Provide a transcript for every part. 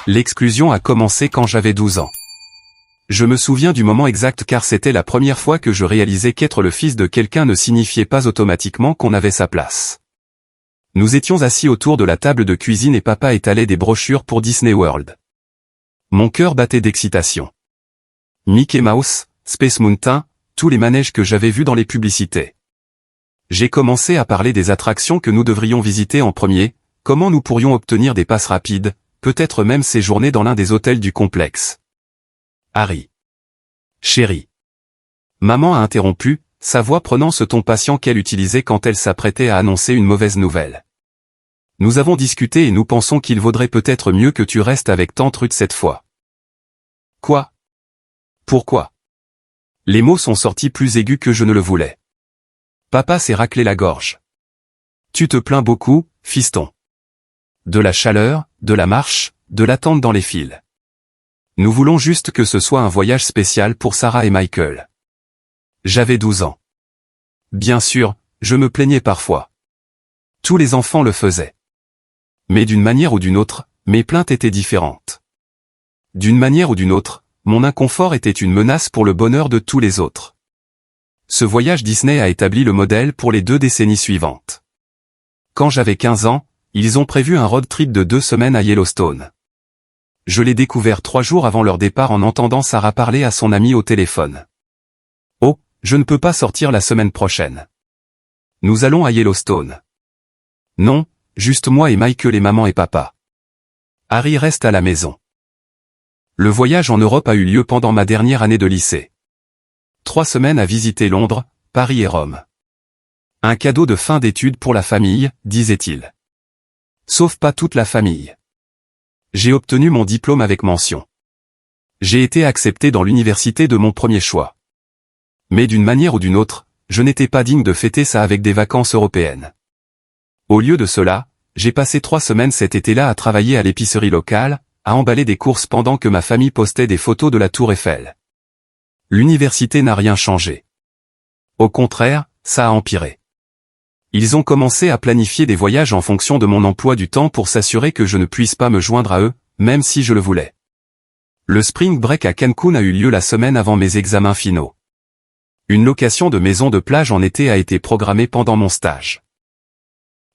L'exclusion a commencé quand j'avais 12 ans. Je me souviens du moment exact car c'était la première fois que je réalisais qu'être le fils de quelqu'un ne signifiait pas automatiquement qu'on avait sa place. Nous étions assis autour de la table de cuisine et papa étalait des brochures pour Disney World. Mon cœur battait d'excitation. Mickey Mouse, Space Mountain, tous les manèges que j'avais vus dans les publicités. J'ai commencé à parler des attractions que nous devrions visiter en premier, comment nous pourrions obtenir des passes rapides, peut-être même séjourner dans l'un des hôtels du complexe. Harry. Chérie. Maman a interrompu, sa voix prenant ce ton patient qu'elle utilisait quand elle s'apprêtait à annoncer une mauvaise nouvelle. Nous avons discuté et nous pensons qu'il vaudrait peut-être mieux que tu restes avec tante Ruth cette fois. Quoi? Pourquoi? Les mots sont sortis plus aigus que je ne le voulais. Papa s'est raclé la gorge. Tu te plains beaucoup, fiston. De la chaleur, de la marche, de l'attente dans les files. Nous voulons juste que ce soit un voyage spécial pour Sarah et Michael. J'avais 12 ans. Bien sûr, je me plaignais parfois. Tous les enfants le faisaient. Mais d'une manière ou d'une autre, mes plaintes étaient différentes. D'une manière ou d'une autre, mon inconfort était une menace pour le bonheur de tous les autres. Ce voyage Disney a établi le modèle pour les 2 décennies suivantes. Quand j'avais 15 ans, ils ont prévu un road trip de 2 semaines à Yellowstone. Je l'ai découvert 3 jours avant leur départ en entendant Sarah parler à son amie au téléphone. Oh, je ne peux pas sortir la semaine prochaine. Nous allons à Yellowstone. Non, juste moi et Michael et maman et papa. Harry reste à la maison. Le voyage en Europe a eu lieu pendant ma dernière année de lycée. 3 semaines à visiter Londres, Paris et Rome. Un cadeau de fin d'études pour la famille, disait-il. Sauf pas toute la famille. J'ai obtenu mon diplôme avec mention. J'ai été accepté dans l'université de mon premier choix. Mais d'une manière ou d'une autre, je n'étais pas digne de fêter ça avec des vacances européennes. Au lieu de cela, j'ai passé 3 semaines cet été-là à travailler à l'épicerie locale, à emballer des courses pendant que ma famille postait des photos de la Tour Eiffel. L'université n'a rien changé. Au contraire, ça a empiré. Ils ont commencé à planifier des voyages en fonction de mon emploi du temps pour s'assurer que je ne puisse pas me joindre à eux, même si je le voulais. Le spring break à Cancun a eu lieu la semaine avant mes examens finaux. Une location de maison de plage en été a été programmée pendant mon stage.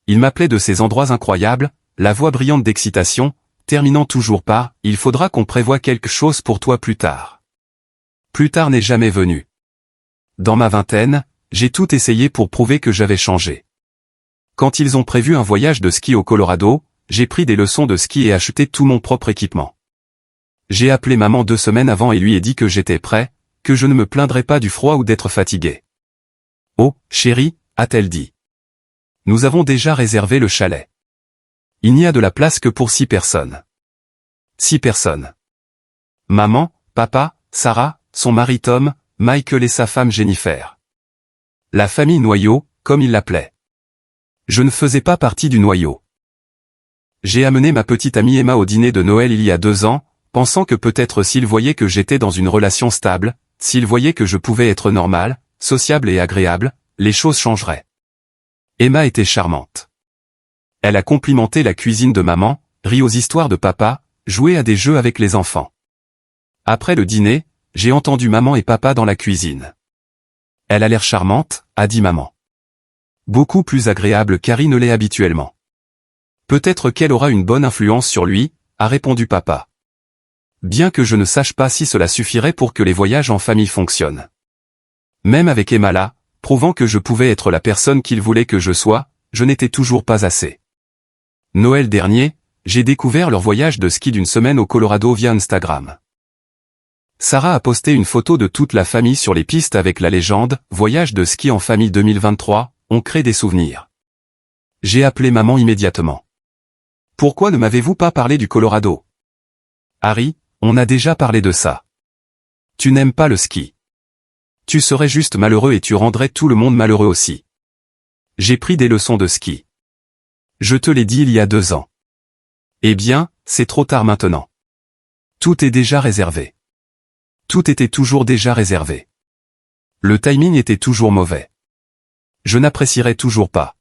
Il m'appelait de ces endroits incroyables, la voix brillante d'excitation, terminant toujours par « Il faudra qu'on prévoie quelque chose pour toi plus tard ». Plus tard n'est jamais venu. Dans ma vingtaine, j'ai tout essayé pour prouver que j'avais changé. Quand ils ont prévu un voyage de ski au Colorado, j'ai pris des leçons de ski et acheté tout mon propre équipement. J'ai appelé maman 2 semaines avant et lui ai dit que j'étais prêt, que je ne me plaindrais pas du froid ou d'être fatigué. Oh, chérie, a-t-elle dit. Nous avons déjà réservé le chalet. Il n'y a de la place que pour 6 personnes. 6 personnes. Maman, papa, Sarah, son mari Tom, Michael et sa femme Jennifer. La famille noyau, comme il l'appelait. Je ne faisais pas partie du noyau. J'ai amené ma petite amie Emma au dîner de Noël il y a 2 ans, pensant que peut-être s'il voyait que j'étais dans une relation stable, s'il voyait que je pouvais être normal, sociable et agréable, les choses changeraient. Emma était charmante. Elle a complimenté la cuisine de maman, ri aux histoires de papa, joué à des jeux avec les enfants. Après le dîner, j'ai entendu maman et papa dans la cuisine. Elle a l'air charmante, a dit maman. Beaucoup plus agréable qu'Harry ne l'est habituellement. Peut-être qu'elle aura une bonne influence sur lui, a répondu papa. Bien que je ne sache pas si cela suffirait pour que les voyages en famille fonctionnent. Même avec Emma là, prouvant que je pouvais être la personne qu'il voulait que je sois, je n'étais toujours pas assez. Noël dernier, j'ai découvert leur voyage de ski d'une semaine au Colorado via Instagram. Sarah a posté une photo de toute la famille sur les pistes avec la légende « Voyage de ski en famille 2023, on crée des souvenirs ». J'ai appelé maman immédiatement. « Pourquoi ne m'avez-vous pas parlé du Colorado ?»« Harry, on a déjà parlé de ça. Tu n'aimes pas le ski. Tu serais juste malheureux et tu rendrais tout le monde malheureux aussi. J'ai pris des leçons de ski. Je te l'ai dit il y a 2 ans. Eh bien, c'est trop tard maintenant. Tout est déjà réservé. Tout était toujours déjà réservé. Le timing était toujours mauvais. Je n'apprécierais toujours pas.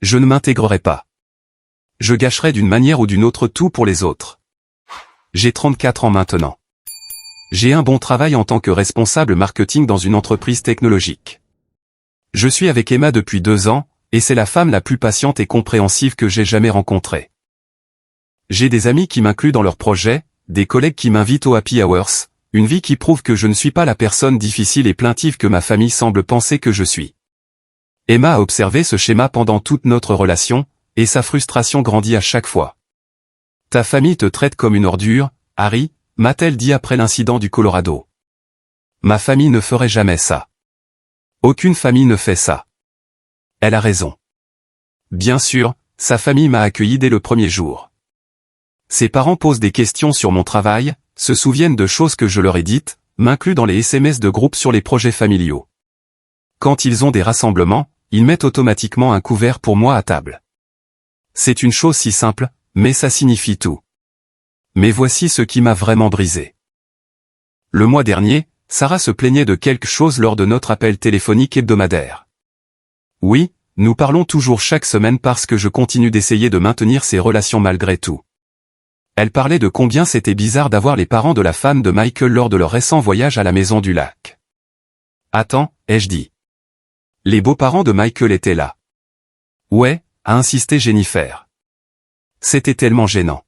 Je ne m'intégrerais pas. Je gâcherais d'une manière ou d'une autre tout pour les autres. J'ai 34 ans maintenant. J'ai un bon travail en tant que responsable marketing dans une entreprise technologique. Je suis avec Emma depuis 2 ans, et c'est la femme la plus patiente et compréhensive que j'ai jamais rencontrée. J'ai des amis qui m'incluent dans leurs projets, des collègues qui m'invitent au happy hours, une vie qui prouve que je ne suis pas la personne difficile et plaintive que ma famille semble penser que je suis. Emma a observé ce schéma pendant toute notre relation, et sa frustration grandit à chaque fois. « Ta famille te traite comme une ordure, Harry », m'a-t-elle dit après l'incident du Colorado. Ma famille ne ferait jamais ça. Aucune famille ne fait ça. Elle a raison. Bien sûr, sa famille m'a accueilli dès le premier jour. Ses parents posent des questions sur mon travail, se souviennent de choses que je leur ai dites, m'incluent dans les SMS de groupe sur les projets familiaux. Quand ils ont des rassemblements, ils mettent automatiquement un couvert pour moi à table. C'est une chose si simple, mais ça signifie tout. Mais voici ce qui m'a vraiment brisé. Le mois dernier, Sarah se plaignait de quelque chose lors de notre appel téléphonique hebdomadaire. Oui, nous parlons toujours chaque semaine parce que je continue d'essayer de maintenir ces relations malgré tout. Elle parlait de combien c'était bizarre d'avoir les parents de la femme de Michael lors de leur récent voyage à la maison du lac. Attends, ai-je dit. Les beaux-parents de Michael étaient là. Ouais, a insisté Jennifer. C'était tellement gênant.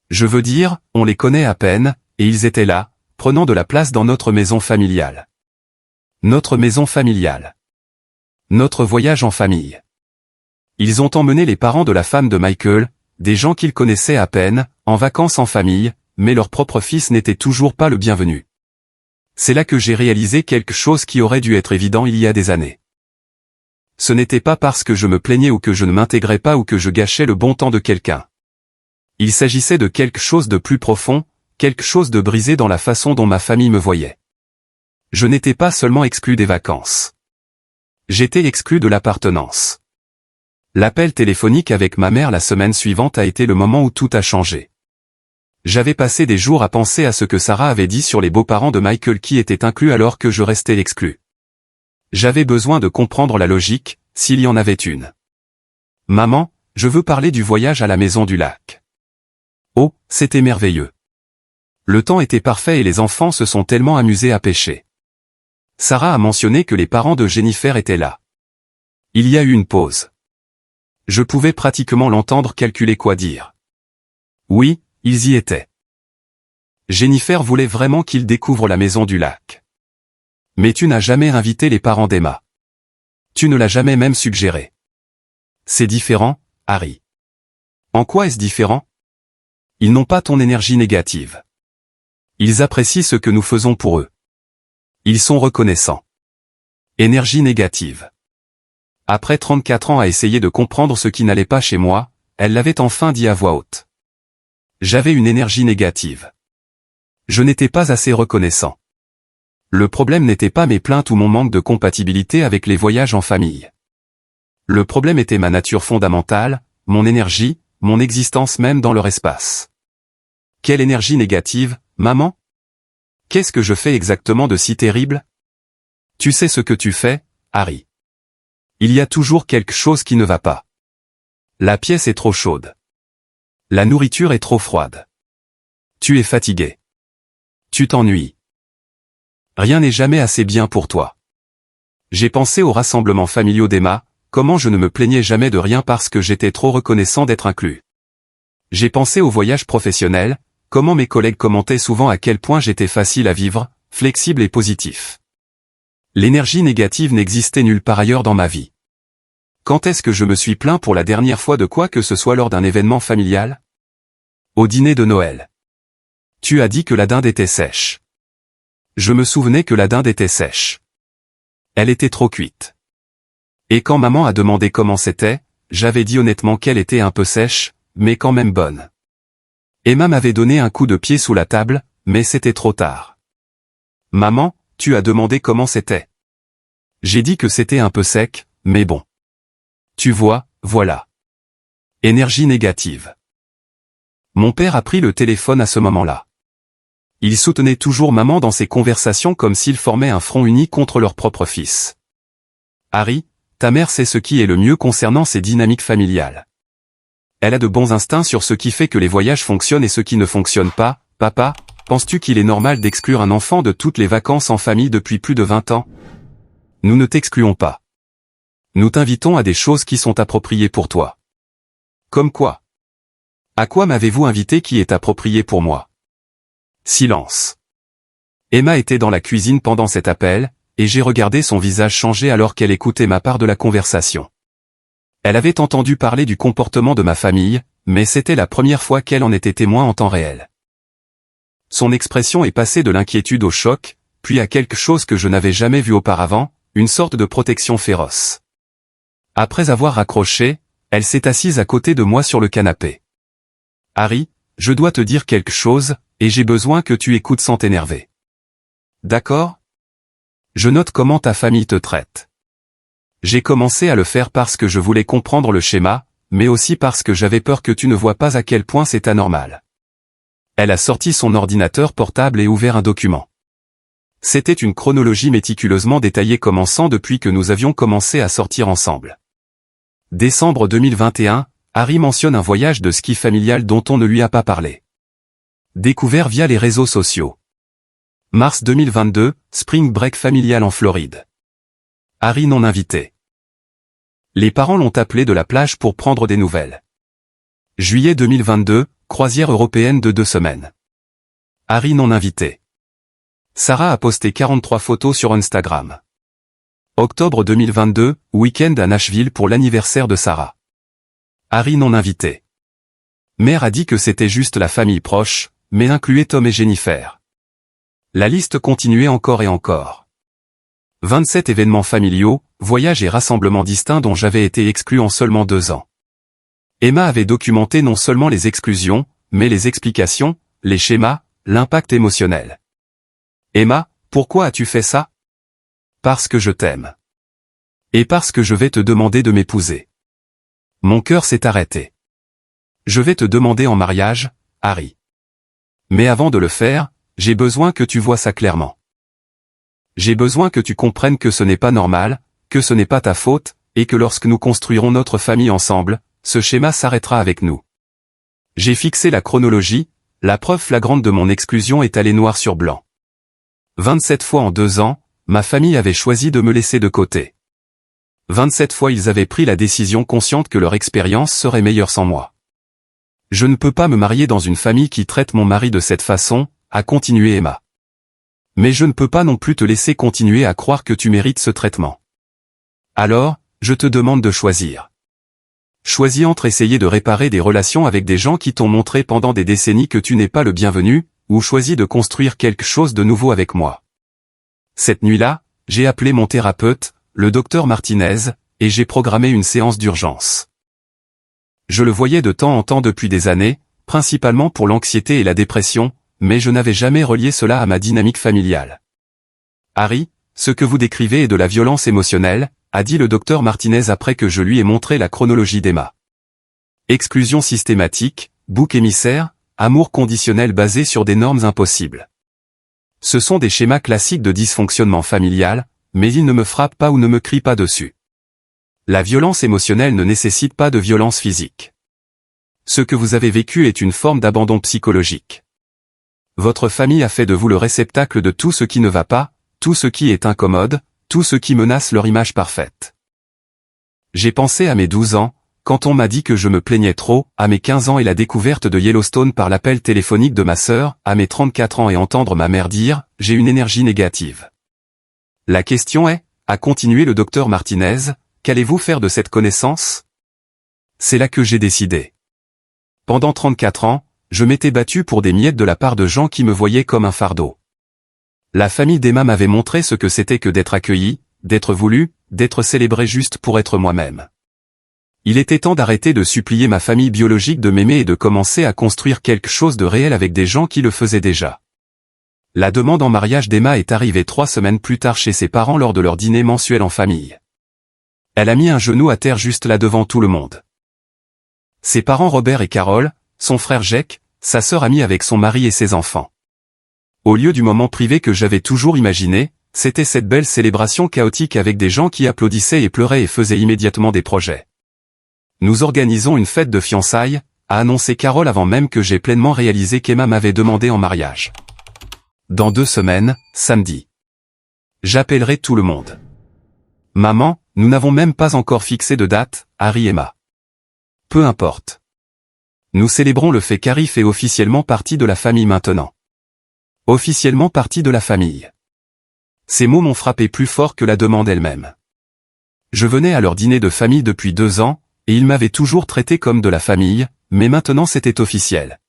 Je veux dire, on les connaît à peine, et ils étaient là, prenant de la place dans notre maison familiale. Notre maison familiale. Notre voyage en famille. Ils ont emmené les parents de la femme de Michael, des gens qu'ils connaissaient à peine, en vacances en famille, mais leur propre fils n'était toujours pas le bienvenu. C'est là que j'ai réalisé quelque chose qui aurait dû être évident il y a des années. Ce n'était pas parce que je me plaignais ou que je ne m'intégrais pas ou que je gâchais le bon temps de quelqu'un. Il s'agissait de quelque chose de plus profond, quelque chose de brisé dans la façon dont ma famille me voyait. Je n'étais pas seulement exclu des vacances. J'étais exclu de l'appartenance. L'appel téléphonique avec ma mère la semaine suivante a été le moment où tout a changé. J'avais passé des jours à penser à ce que Sarah avait dit sur les beaux-parents de Michael qui étaient inclus alors que je restais exclu. J'avais besoin de comprendre la logique, s'il y en avait une. Maman, je veux parler du voyage à la maison du lac. Oh, c'était merveilleux. Le temps était parfait et les enfants se sont tellement amusés à pêcher. Sarah a mentionné que les parents de Jennifer étaient là. Il y a eu une pause. Je pouvais pratiquement l'entendre calculer quoi dire. Oui, ils y étaient. Jennifer voulait vraiment qu'ils découvrent la maison du lac. Mais tu n'as jamais invité les parents d'Emma. Tu ne l'as jamais même suggéré. C'est différent, Harry. En quoi est-ce différent? Ils n'ont pas ton énergie négative. Ils apprécient ce que nous faisons pour eux. Ils sont reconnaissants. Énergie négative. Après 34 ans à essayer de comprendre ce qui n'allait pas chez moi, elle l'avait enfin dit à voix haute. J'avais une énergie négative. Je n'étais pas assez reconnaissant. Le problème n'était pas mes plaintes ou mon manque de compatibilité avec les voyages en famille. Le problème était ma nature fondamentale, mon énergie, mon existence même dans leur espace. Quelle énergie négative, maman? Qu'est-ce que je fais exactement de si terrible? Tu sais ce que tu fais, Harry. Il y a toujours quelque chose qui ne va pas. La pièce est trop chaude. La nourriture est trop froide. Tu es fatigué. Tu t'ennuies. Rien n'est jamais assez bien pour toi. J'ai pensé aux rassemblements familiaux d'Emma, comment je ne me plaignais jamais de rien parce que j'étais trop reconnaissant d'être inclus. J'ai pensé aux voyages professionnels, comment mes collègues commentaient souvent à quel point j'étais facile à vivre, flexible et positif. L'énergie négative n'existait nulle part ailleurs dans ma vie. Quand est-ce que je me suis plaint pour la dernière fois de quoi que ce soit lors d'un événement familial? Au dîner de Noël. Tu as dit que la dinde était sèche. Je me souvenais que la dinde était sèche. Elle était trop cuite. Et quand maman a demandé comment c'était, j'avais dit honnêtement qu'elle était un peu sèche, mais quand même bonne. Emma m'avait donné un coup de pied sous la table, mais c'était trop tard. Maman, tu as demandé comment c'était. J'ai dit que c'était un peu sec, mais bon. Tu vois, voilà. Énergie négative. Mon père a pris le téléphone à ce moment-là. Il soutenait toujours maman dans ses conversations comme s'ils formaient un front uni contre leur propre fils. Harry, ta mère sait ce qui est le mieux concernant ces dynamiques familiales. Elle a de bons instincts sur ce qui fait que les voyages fonctionnent et ce qui ne fonctionne pas. Papa, penses-tu qu'il est normal d'exclure un enfant de toutes les vacances en famille depuis plus de 20 ans? Nous ne t'excluons pas. Nous t'invitons à des choses qui sont appropriées pour toi. Comme quoi? À quoi m'avez-vous invité qui est approprié pour moi? Silence. Emma était dans la cuisine pendant cet appel, et j'ai regardé son visage changer alors qu'elle écoutait ma part de la conversation. Elle avait entendu parler du comportement de ma famille, mais c'était la première fois qu'elle en était témoin en temps réel. Son expression est passée de l'inquiétude au choc, puis à quelque chose que je n'avais jamais vu auparavant, une sorte de protection féroce. Après avoir raccroché, elle s'est assise à côté de moi sur le canapé. « Harry, je dois te dire quelque chose, et j'ai besoin que tu écoutes sans t'énerver. D'accord? Je note comment ta famille te traite. J'ai commencé à le faire parce que je voulais comprendre le schéma, mais aussi parce que j'avais peur que tu ne vois pas à quel point c'est anormal. » Elle a sorti son ordinateur portable et ouvert un document. C'était une chronologie méticuleusement détaillée commençant depuis que nous avions commencé à sortir ensemble. Décembre 2021, Harry mentionne un voyage de ski familial dont on ne lui a pas parlé. Découvert via les réseaux sociaux. Mars 2022, Spring Break familial en Floride. Harry non invité. Les parents l'ont appelé de la plage pour prendre des nouvelles. Juillet 2022, croisière européenne de 2 semaines. Harry non invité. Sarah a posté 43 photos sur Instagram. Octobre 2022, week-end à Nashville pour l'anniversaire de Sarah. Harry non invité. Mère a dit que c'était juste la famille proche, mais incluait Tom et Jennifer. La liste continuait encore et encore. 27 événements familiaux, voyages et rassemblements distincts dont j'avais été exclu en seulement 2 ans. Emma avait documenté non seulement les exclusions, mais les explications, les schémas, l'impact émotionnel. Emma, pourquoi as-tu fait ça? Parce que je t'aime. Et parce que je vais te demander de m'épouser. Mon cœur s'est arrêté. Je vais te demander en mariage, Harry. Mais avant de le faire, j'ai besoin que tu vois ça clairement. J'ai besoin que tu comprennes que ce n'est pas normal, que ce n'est pas ta faute, et que lorsque nous construirons notre famille ensemble, ce schéma s'arrêtera avec nous. J'ai fixé la chronologie, la preuve flagrante de mon exclusion est allée noir sur blanc. 27 fois en 2 ans, ma famille avait choisi de me laisser de côté. 27 fois ils avaient pris la décision consciente que leur expérience serait meilleure sans moi. Je ne peux pas me marier dans une famille qui traite mon mari de cette façon, a continué Emma. Mais je ne peux pas non plus te laisser continuer à croire que tu mérites ce traitement. Alors, je te demande de choisir. Choisis entre essayer de réparer des relations avec des gens qui t'ont montré pendant des décennies que tu n'es pas le bienvenu, ou choisis de construire quelque chose de nouveau avec moi. Cette nuit-là, j'ai appelé mon thérapeute, le docteur Martinez, et j'ai programmé une séance d'urgence. Je le voyais de temps en temps depuis des années, principalement pour l'anxiété et la dépression, mais je n'avais jamais relié cela à ma dynamique familiale. Harry, ce que vous décrivez est de la violence émotionnelle, a dit le docteur Martinez après que je lui ai montré la chronologie d'Emma. Exclusion systématique, bouc émissaire, amour conditionnel basé sur des normes impossibles. Ce sont des schémas classiques de dysfonctionnement familial, mais ils ne me frappent pas ou ne me crient pas dessus. La violence émotionnelle ne nécessite pas de violence physique. Ce que vous avez vécu est une forme d'abandon psychologique. Votre famille a fait de vous le réceptacle de tout ce qui ne va pas, tout ce qui est incommode, tout ce qui menace leur image parfaite. J'ai pensé à mes 12 ans, quand on m'a dit que je me plaignais trop, à mes 15 ans et la découverte de Yellowstone par l'appel téléphonique de ma sœur, à mes 34 ans et entendre ma mère dire « j'ai une énergie négative ». La question est, a continué le docteur Martinez, qu'allez-vous faire de cette connaissance? C'est là que j'ai décidé. Pendant 34 ans, je m'étais battu pour des miettes de la part de gens qui me voyaient comme un fardeau. La famille d'Emma m'avait montré ce que c'était que d'être accueilli, d'être voulu, d'être célébré juste pour être moi-même. Il était temps d'arrêter de supplier ma famille biologique de m'aimer et de commencer à construire quelque chose de réel avec des gens qui le faisaient déjà. La demande en mariage d'Emma est arrivée 3 semaines plus tard chez ses parents lors de leur dîner mensuel en famille. Elle a mis un genou à terre juste là devant tout le monde. Ses parents Robert et Carole, son frère Jake, sa sœur Amy avec son mari et ses enfants. Au lieu du moment privé que j'avais toujours imaginé, c'était cette belle célébration chaotique avec des gens qui applaudissaient et pleuraient et faisaient immédiatement des projets. Nous organisons une fête de fiançailles, a annoncé Carole avant même que j'aie pleinement réalisé qu'Emma m'avait demandé en mariage. Dans 2 semaines, samedi. J'appellerai tout le monde. Maman, nous n'avons même pas encore fixé de date, Harry et Emma. Peu importe. Nous célébrons le fait qu'Harry fait officiellement partie de la famille maintenant. Officiellement partie de la famille. Ces mots m'ont frappé plus fort que la demande elle-même. Je venais à leur dîner de famille depuis 2 ans, et ils m'avaient toujours traité comme de la famille, mais maintenant c'était officiel.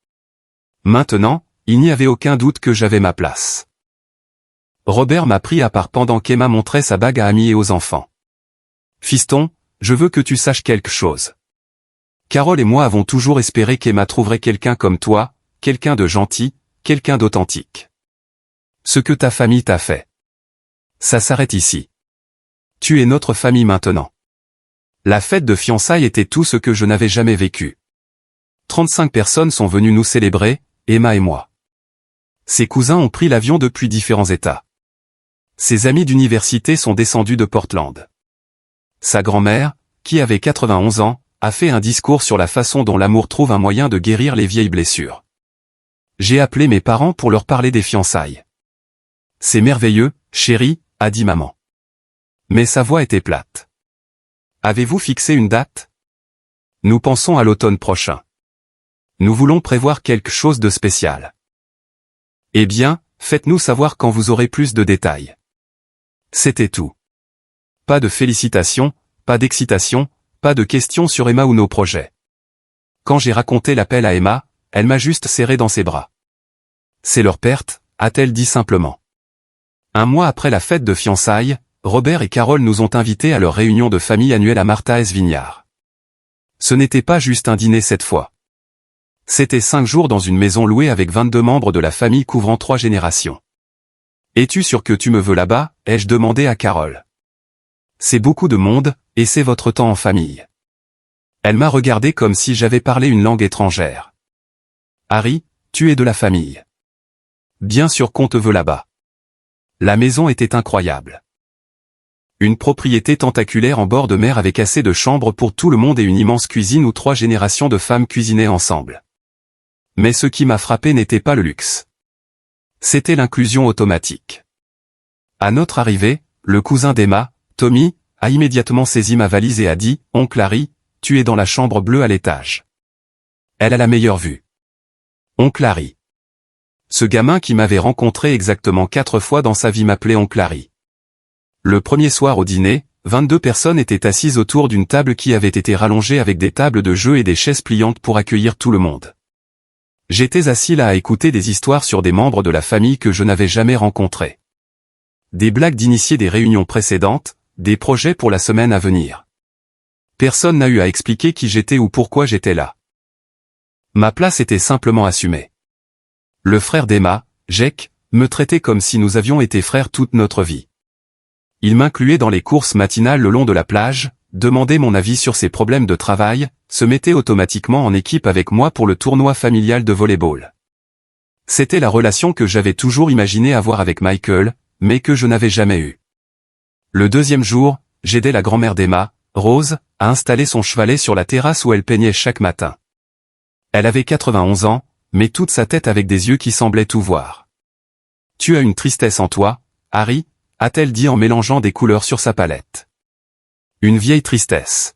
Maintenant, il n'y avait aucun doute que j'avais ma place. Robert m'a pris à part pendant qu'Emma montrait sa bague à Amy et aux enfants. Fiston, je veux que tu saches quelque chose. Carole et moi avons toujours espéré qu'Emma trouverait quelqu'un comme toi, quelqu'un de gentil, quelqu'un d'authentique. Ce que ta famille t'a fait. Ça s'arrête ici. Tu es notre famille maintenant. La fête de fiançailles était tout ce que je n'avais jamais vécu. 35 personnes sont venues nous célébrer, Emma et moi. Ses cousins ont pris l'avion depuis différents États. Ses amis d'université sont descendus de Portland. Sa grand-mère, qui avait 91 ans, a fait un discours sur la façon dont l'amour trouve un moyen de guérir les vieilles blessures. J'ai appelé mes parents pour leur parler des fiançailles. C'est merveilleux, chérie, a dit maman. Mais sa voix était plate. Avez-vous fixé une date? Nous pensons à l'automne prochain. Nous voulons prévoir quelque chose de spécial. Eh bien, faites-nous savoir quand vous aurez plus de détails. C'était tout. Pas de félicitations, pas d'excitation, pas de questions sur Emma ou nos projets. Quand j'ai raconté l'appel à Emma, elle m'a juste serré dans ses bras. C'est leur perte, a-t-elle dit simplement. 1 mois après la fête de fiançailles, Robert et Carole nous ont invités à leur réunion de famille annuelle à Martha's Vineyard. Ce n'était pas juste un dîner cette fois. C'était 5 jours dans une maison louée avec 22 membres de la famille couvrant 3 générations. Es-tu sûr que tu me veux là-bas, ai-je demandé à Carole. C'est beaucoup de monde, et c'est votre temps en famille. Elle m'a regardé comme si j'avais parlé une langue étrangère. Harry, tu es de la famille. Bien sûr qu'on te veut là-bas. La maison était incroyable. Une propriété tentaculaire en bord de mer avec assez de chambres pour tout le monde et une immense cuisine où 3 générations de femmes cuisinaient ensemble. Mais ce qui m'a frappé n'était pas le luxe. C'était l'inclusion automatique. À notre arrivée, le cousin d'Emma, Tommy, a immédiatement saisi ma valise et a dit « Oncle Harry, tu es dans la chambre bleue à l'étage. Elle a la meilleure vue. » Oncle Harry. Ce gamin qui m'avait rencontré exactement 4 fois dans sa vie m'appelait Oncle Harry. Le premier soir au dîner, 22 personnes étaient assises autour d'une table qui avait été rallongée avec des tables de jeu et des chaises pliantes pour accueillir tout le monde. J'étais assis là à écouter des histoires sur des membres de la famille que je n'avais jamais rencontrés. Des blagues d'initiés des réunions précédentes, des projets pour la semaine à venir. Personne n'a eu à expliquer qui j'étais ou pourquoi j'étais là. Ma place était simplement assumée. Le frère d'Emma, Jake, me traitait comme si nous avions été frères toute notre vie. Il m'incluait dans les courses matinales le long de la plage, demandait mon avis sur ses problèmes de travail, se mettait automatiquement en équipe avec moi pour le tournoi familial de volley-ball. C'était la relation que j'avais toujours imaginé avoir avec Michael, mais que je n'avais jamais eue. Le 2e jour, j'aidais la grand-mère d'Emma, Rose, à installer son chevalet sur la terrasse où elle peignait chaque matin. Elle avait 91 ans, mais toute sa tête avec des yeux qui semblaient tout voir. « Tu as une tristesse en toi, Harry ?» a-t-elle dit en mélangeant des couleurs sur sa palette. Une vieille tristesse.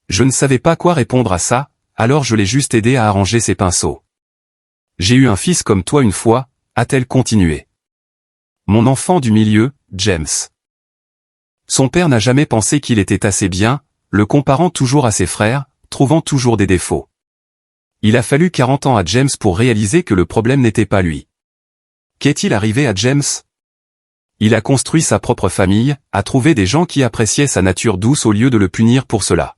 Je ne savais pas quoi répondre à ça, alors je l'ai juste aidé à arranger ses pinceaux. J'ai eu un fils comme toi une fois, a-t-elle continué. Mon enfant du milieu, James. Son père n'a jamais pensé qu'il était assez bien, le comparant toujours à ses frères, trouvant toujours des défauts. Il a fallu 40 ans à James pour réaliser que le problème n'était pas lui. Qu'est-il arrivé à James ? Il a construit sa propre famille, a trouvé des gens qui appréciaient sa nature douce au lieu de le punir pour cela.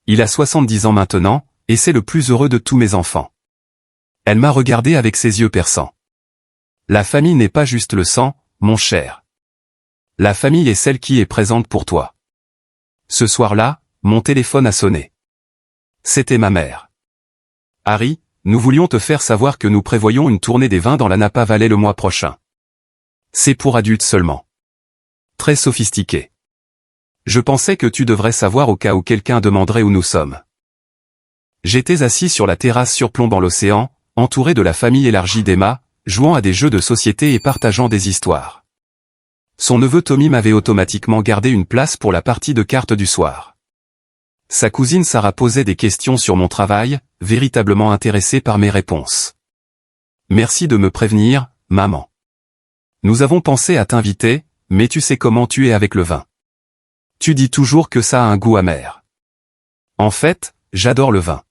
Il a 70 ans maintenant, et c'est le plus heureux de tous mes enfants. Elle m'a regardé avec ses yeux perçants. La famille n'est pas juste le sang, mon cher. La famille est celle qui est présente pour toi. Ce soir-là, mon téléphone a sonné. C'était ma mère. Harry, nous voulions te faire savoir que nous prévoyons une tournée des vins dans la Napa Valley le mois prochain. C'est pour adultes seulement. Très sophistiqué. Je pensais que tu devrais savoir au cas où quelqu'un demanderait où nous sommes. J'étais assis sur la terrasse surplombant l'océan, entouré de la famille élargie d'Emma, jouant à des jeux de société et partageant des histoires. Son neveu Tommy m'avait automatiquement gardé une place pour la partie de cartes du soir. Sa cousine Sarah posait des questions sur mon travail, véritablement intéressée par mes réponses. Merci de me prévenir, maman. Nous avons pensé à t'inviter, mais tu sais comment tu es avec le vin. Tu dis toujours que ça a un goût amer. En fait, j'adore le vin.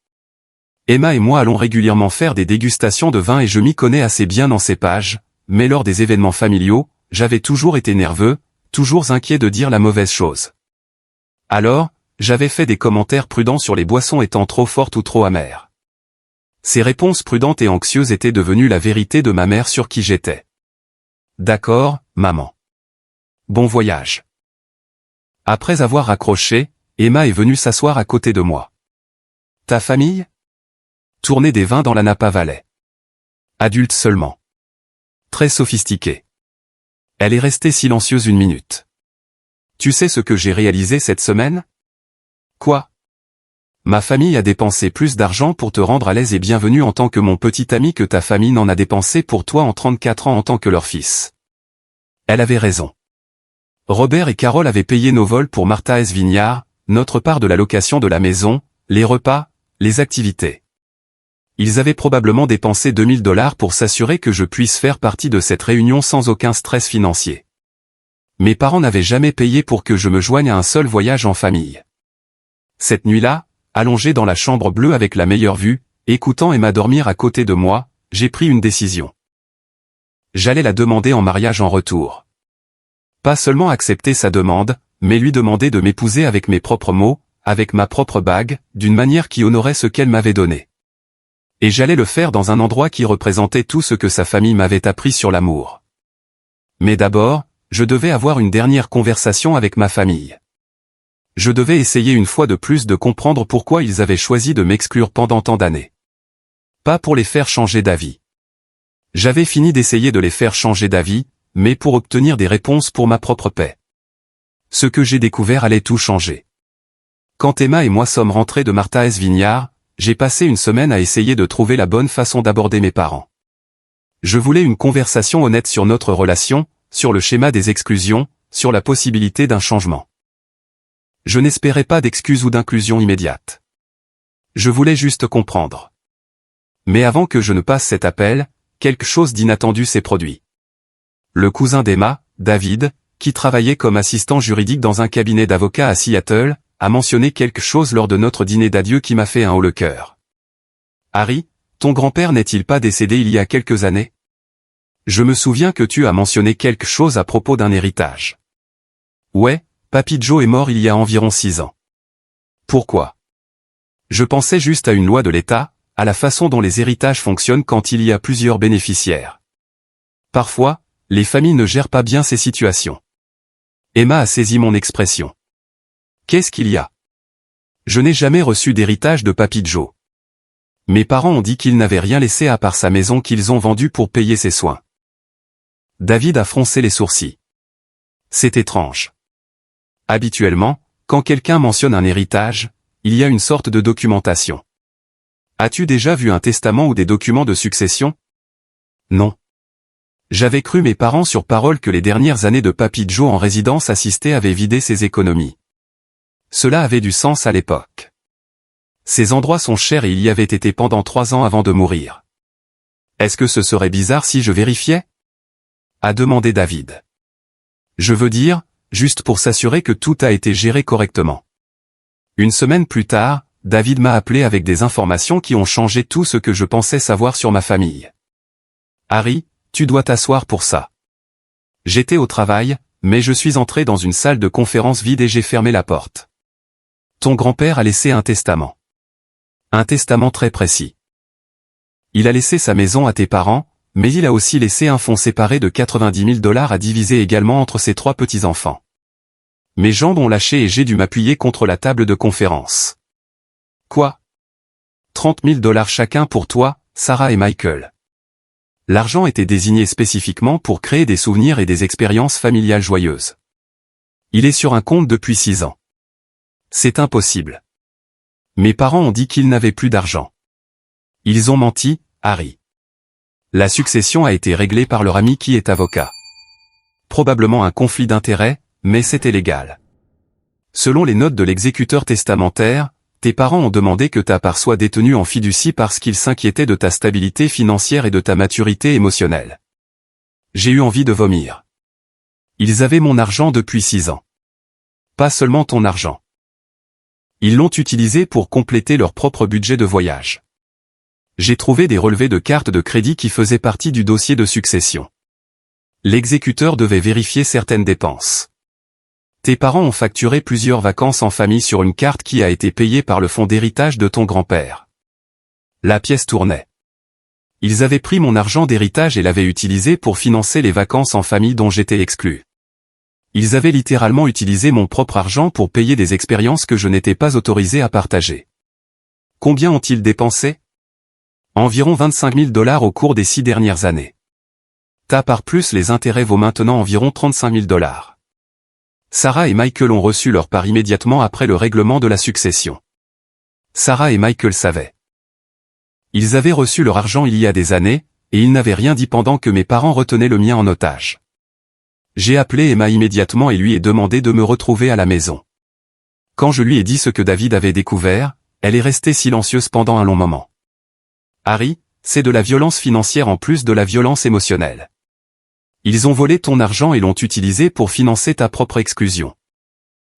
Emma et moi allons régulièrement faire des dégustations de vin et je m'y connais assez bien en cépage, mais lors des événements familiaux, j'avais toujours été nerveux, toujours inquiet de dire la mauvaise chose. Alors, j'avais fait des commentaires prudents sur les boissons étant trop fortes ou trop amères. Ces réponses prudentes et anxieuses étaient devenues la vérité de ma mère sur qui j'étais. D'accord, maman. Bon voyage. Après avoir raccroché, Emma est venue s'asseoir à côté de moi. Ta famille? Tourner des vins dans la Napa Valley. Adulte seulement. Très sophistiqué. Elle est restée silencieuse une minute. Tu sais ce que j'ai réalisé cette semaine? Quoi? Ma famille a dépensé plus d'argent pour te rendre à l'aise et bienvenue en tant que mon petit ami que ta famille n'en a dépensé pour toi en 34 ans en tant que leur fils. Elle avait raison. Robert et Carole avaient payé nos vols pour Martha S. Vignard, notre part de la location de la maison, les repas, les activités. Ils avaient probablement dépensé $2000 pour s'assurer que je puisse faire partie de cette réunion sans aucun stress financier. Mes parents n'avaient jamais payé pour que je me joigne à un seul voyage en famille. Cette nuit-là, allongé dans la chambre bleue avec la meilleure vue, écoutant Emma dormir à côté de moi, j'ai pris une décision. J'allais la demander en mariage en retour. Pas seulement accepter sa demande, mais lui demander de m'épouser avec mes propres mots, avec ma propre bague, d'une manière qui honorait ce qu'elle m'avait donné. Et j'allais le faire dans un endroit qui représentait tout ce que sa famille m'avait appris sur l'amour. Mais d'abord, je devais avoir une dernière conversation avec ma famille. Je devais essayer une fois de plus de comprendre pourquoi ils avaient choisi de m'exclure pendant tant d'années. Pas pour les faire changer d'avis. J'avais fini d'essayer de les faire changer d'avis, mais pour obtenir des réponses pour ma propre paix. Ce que j'ai découvert allait tout changer. Quand Emma et moi sommes rentrés de Martha S. Vignard, j'ai passé une semaine à essayer de trouver la bonne façon d'aborder mes parents. Je voulais une conversation honnête sur notre relation, sur le schéma des exclusions, sur la possibilité d'un changement. Je n'espérais pas d'excuses ou d'inclusion immédiate. Je voulais juste comprendre. Mais avant que je ne passe cet appel, quelque chose d'inattendu s'est produit. Le cousin d'Emma, David, qui travaillait comme assistant juridique dans un cabinet d'avocats à Seattle, a mentionné quelque chose lors de notre dîner d'adieu qui m'a fait un haut le cœur. Harry, ton grand-père n'est-il pas décédé il y a quelques années? Je me souviens que tu as mentionné quelque chose à propos d'un héritage. Ouais, Papy Joe est mort il y a environ 6 ans. Pourquoi? Je pensais juste à une loi de l'État, à la façon dont les héritages fonctionnent quand il y a plusieurs bénéficiaires. Parfois, les familles ne gèrent pas bien ces situations. Emma a saisi mon expression. Qu'est-ce qu'il y a? Je n'ai jamais reçu d'héritage de Papy Joe. Mes parents ont dit qu'ils n'avaient rien laissé à part sa maison qu'ils ont vendue pour payer ses soins. David a froncé les sourcils. C'est étrange. Habituellement, quand quelqu'un mentionne un héritage, il y a une sorte de documentation. As-tu déjà vu un testament ou des documents de succession? Non. J'avais cru mes parents sur parole que les dernières années de Papy Joe en résidence assistée avaient vidé ses économies. Cela avait du sens à l'époque. Ces endroits sont chers et il y avait été pendant 3 ans avant de mourir. Est-ce que ce serait bizarre si je vérifiais? A demandé David. Je veux dire, juste pour s'assurer que tout a été géré correctement. Une semaine plus tard, David m'a appelé avec des informations qui ont changé tout ce que je pensais savoir sur ma famille. Harry, tu dois t'asseoir pour ça. J'étais au travail, mais je suis entré dans une salle de conférence vide et j'ai fermé la porte. Ton grand-père a laissé un testament. Un testament très précis. Il a laissé sa maison à tes parents, mais il a aussi laissé un fonds séparé de $90 000 à diviser également entre ses 3 petits-enfants. Mes jambes ont lâché et j'ai dû m'appuyer contre la table de conférence. Quoi? $30 000 chacun pour toi, Sarah et Michael. L'argent était désigné spécifiquement pour créer des souvenirs et des expériences familiales joyeuses. Il est sur un compte depuis 6 ans. C'est impossible. Mes parents ont dit qu'ils n'avaient plus d'argent. Ils ont menti, Harry. La succession a été réglée par leur ami qui est avocat. Probablement un conflit d'intérêts, mais c'était légal. Selon les notes de l'exécuteur testamentaire, tes parents ont demandé que ta part soit détenue en fiducie parce qu'ils s'inquiétaient de ta stabilité financière et de ta maturité émotionnelle. J'ai eu envie de vomir. Ils avaient mon argent depuis 6 ans. Pas seulement ton argent. Ils l'ont utilisé pour compléter leur propre budget de voyage. J'ai trouvé des relevés de cartes de crédit qui faisaient partie du dossier de succession. L'exécuteur devait vérifier certaines dépenses. Tes parents ont facturé plusieurs vacances en famille sur une carte qui a été payée par le fonds d'héritage de ton grand-père. La pièce tournait. Ils avaient pris mon argent d'héritage et l'avaient utilisé pour financer les vacances en famille dont j'étais exclu. Ils avaient littéralement utilisé mon propre argent pour payer des expériences que je n'étais pas autorisé à partager. Combien ont-ils dépensé? Environ 25 000 $ au cours des 6 dernières années. Ta part plus les intérêts vaut maintenant environ 35 000 $. Sarah et Michael ont reçu leur part immédiatement après le règlement de la succession. Sarah et Michael savaient. Ils avaient reçu leur argent il y a des années, et ils n'avaient rien dit pendant que mes parents retenaient le mien en otage. J'ai appelé Emma immédiatement et lui ai demandé de me retrouver à la maison. Quand je lui ai dit ce que David avait découvert, elle est restée silencieuse pendant un long moment. Harry, c'est de la violence financière en plus de la violence émotionnelle. Ils ont volé ton argent et l'ont utilisé pour financer ta propre exclusion.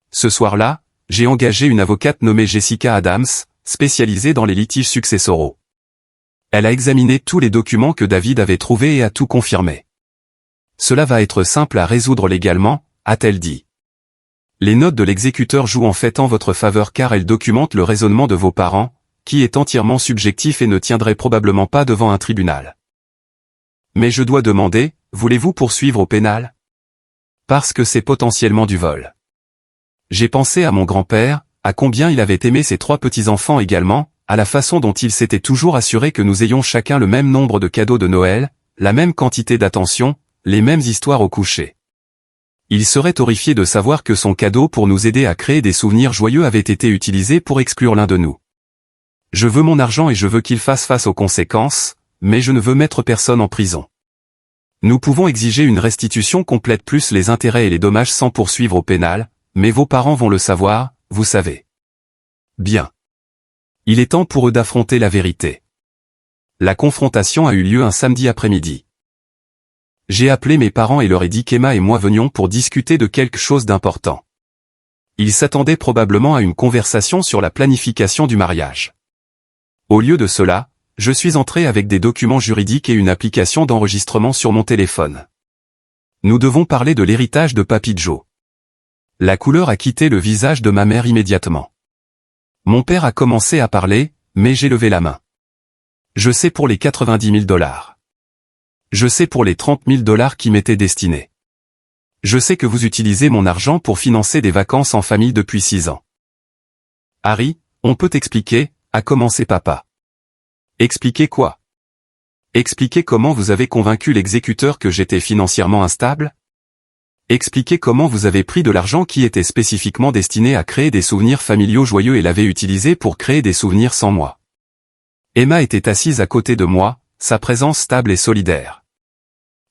Ce soir-là, j'ai engagé une avocate nommée Jessica Adams, spécialisée dans les litiges successoraux. Elle a examiné tous les documents que David avait trouvés et a tout confirmé. Cela va être simple à résoudre légalement, a-t-elle dit. Les notes de l'exécuteur jouent en fait en votre faveur car elles documentent le raisonnement de vos parents, qui est entièrement subjectif et ne tiendrait probablement pas devant un tribunal. Mais je dois demander, voulez-vous poursuivre au pénal? Parce que c'est potentiellement du vol. J'ai pensé à mon grand-père, à combien il avait aimé ses 3 petits-enfants également, à la façon dont il s'était toujours assuré que nous ayons chacun le même nombre de cadeaux de Noël, la même quantité d'attention, les mêmes histoires au coucher. Il serait horrifié de savoir que son cadeau pour nous aider à créer des souvenirs joyeux avait été utilisé pour exclure l'un de nous. Je veux mon argent et je veux qu'il fasse face aux conséquences, mais je ne veux mettre personne en prison. Nous pouvons exiger une restitution complète plus les intérêts et les dommages sans poursuivre au pénal, mais vos parents vont le savoir, vous savez. Bien. Il est temps pour eux d'affronter la vérité. La confrontation a eu lieu un samedi après-midi. J'ai appelé mes parents et leur ai dit qu'Emma et moi venions pour discuter de quelque chose d'important. Ils s'attendaient probablement à une conversation sur la planification du mariage. Au lieu de cela, je suis entré avec des documents juridiques et une application d'enregistrement sur mon téléphone. Nous devons parler de l'héritage de Papy Joe. La couleur a quitté le visage de ma mère immédiatement. Mon père a commencé à parler, mais j'ai levé la main. Je sais pour les 90 000 $. Je sais pour les 30 000 $ qui m'étaient destinés. Je sais que vous utilisez mon argent pour financer des vacances en famille depuis 6 ans. Harry, on peut expliquer, a commencé papa. Expliquer quoi? Expliquer comment vous avez convaincu l'exécuteur que j'étais financièrement instable? Expliquer comment vous avez pris de l'argent qui était spécifiquement destiné à créer des souvenirs familiaux joyeux et l'avez utilisé pour créer des souvenirs sans moi. Emma était assise à côté de moi, sa présence stable et solidaire.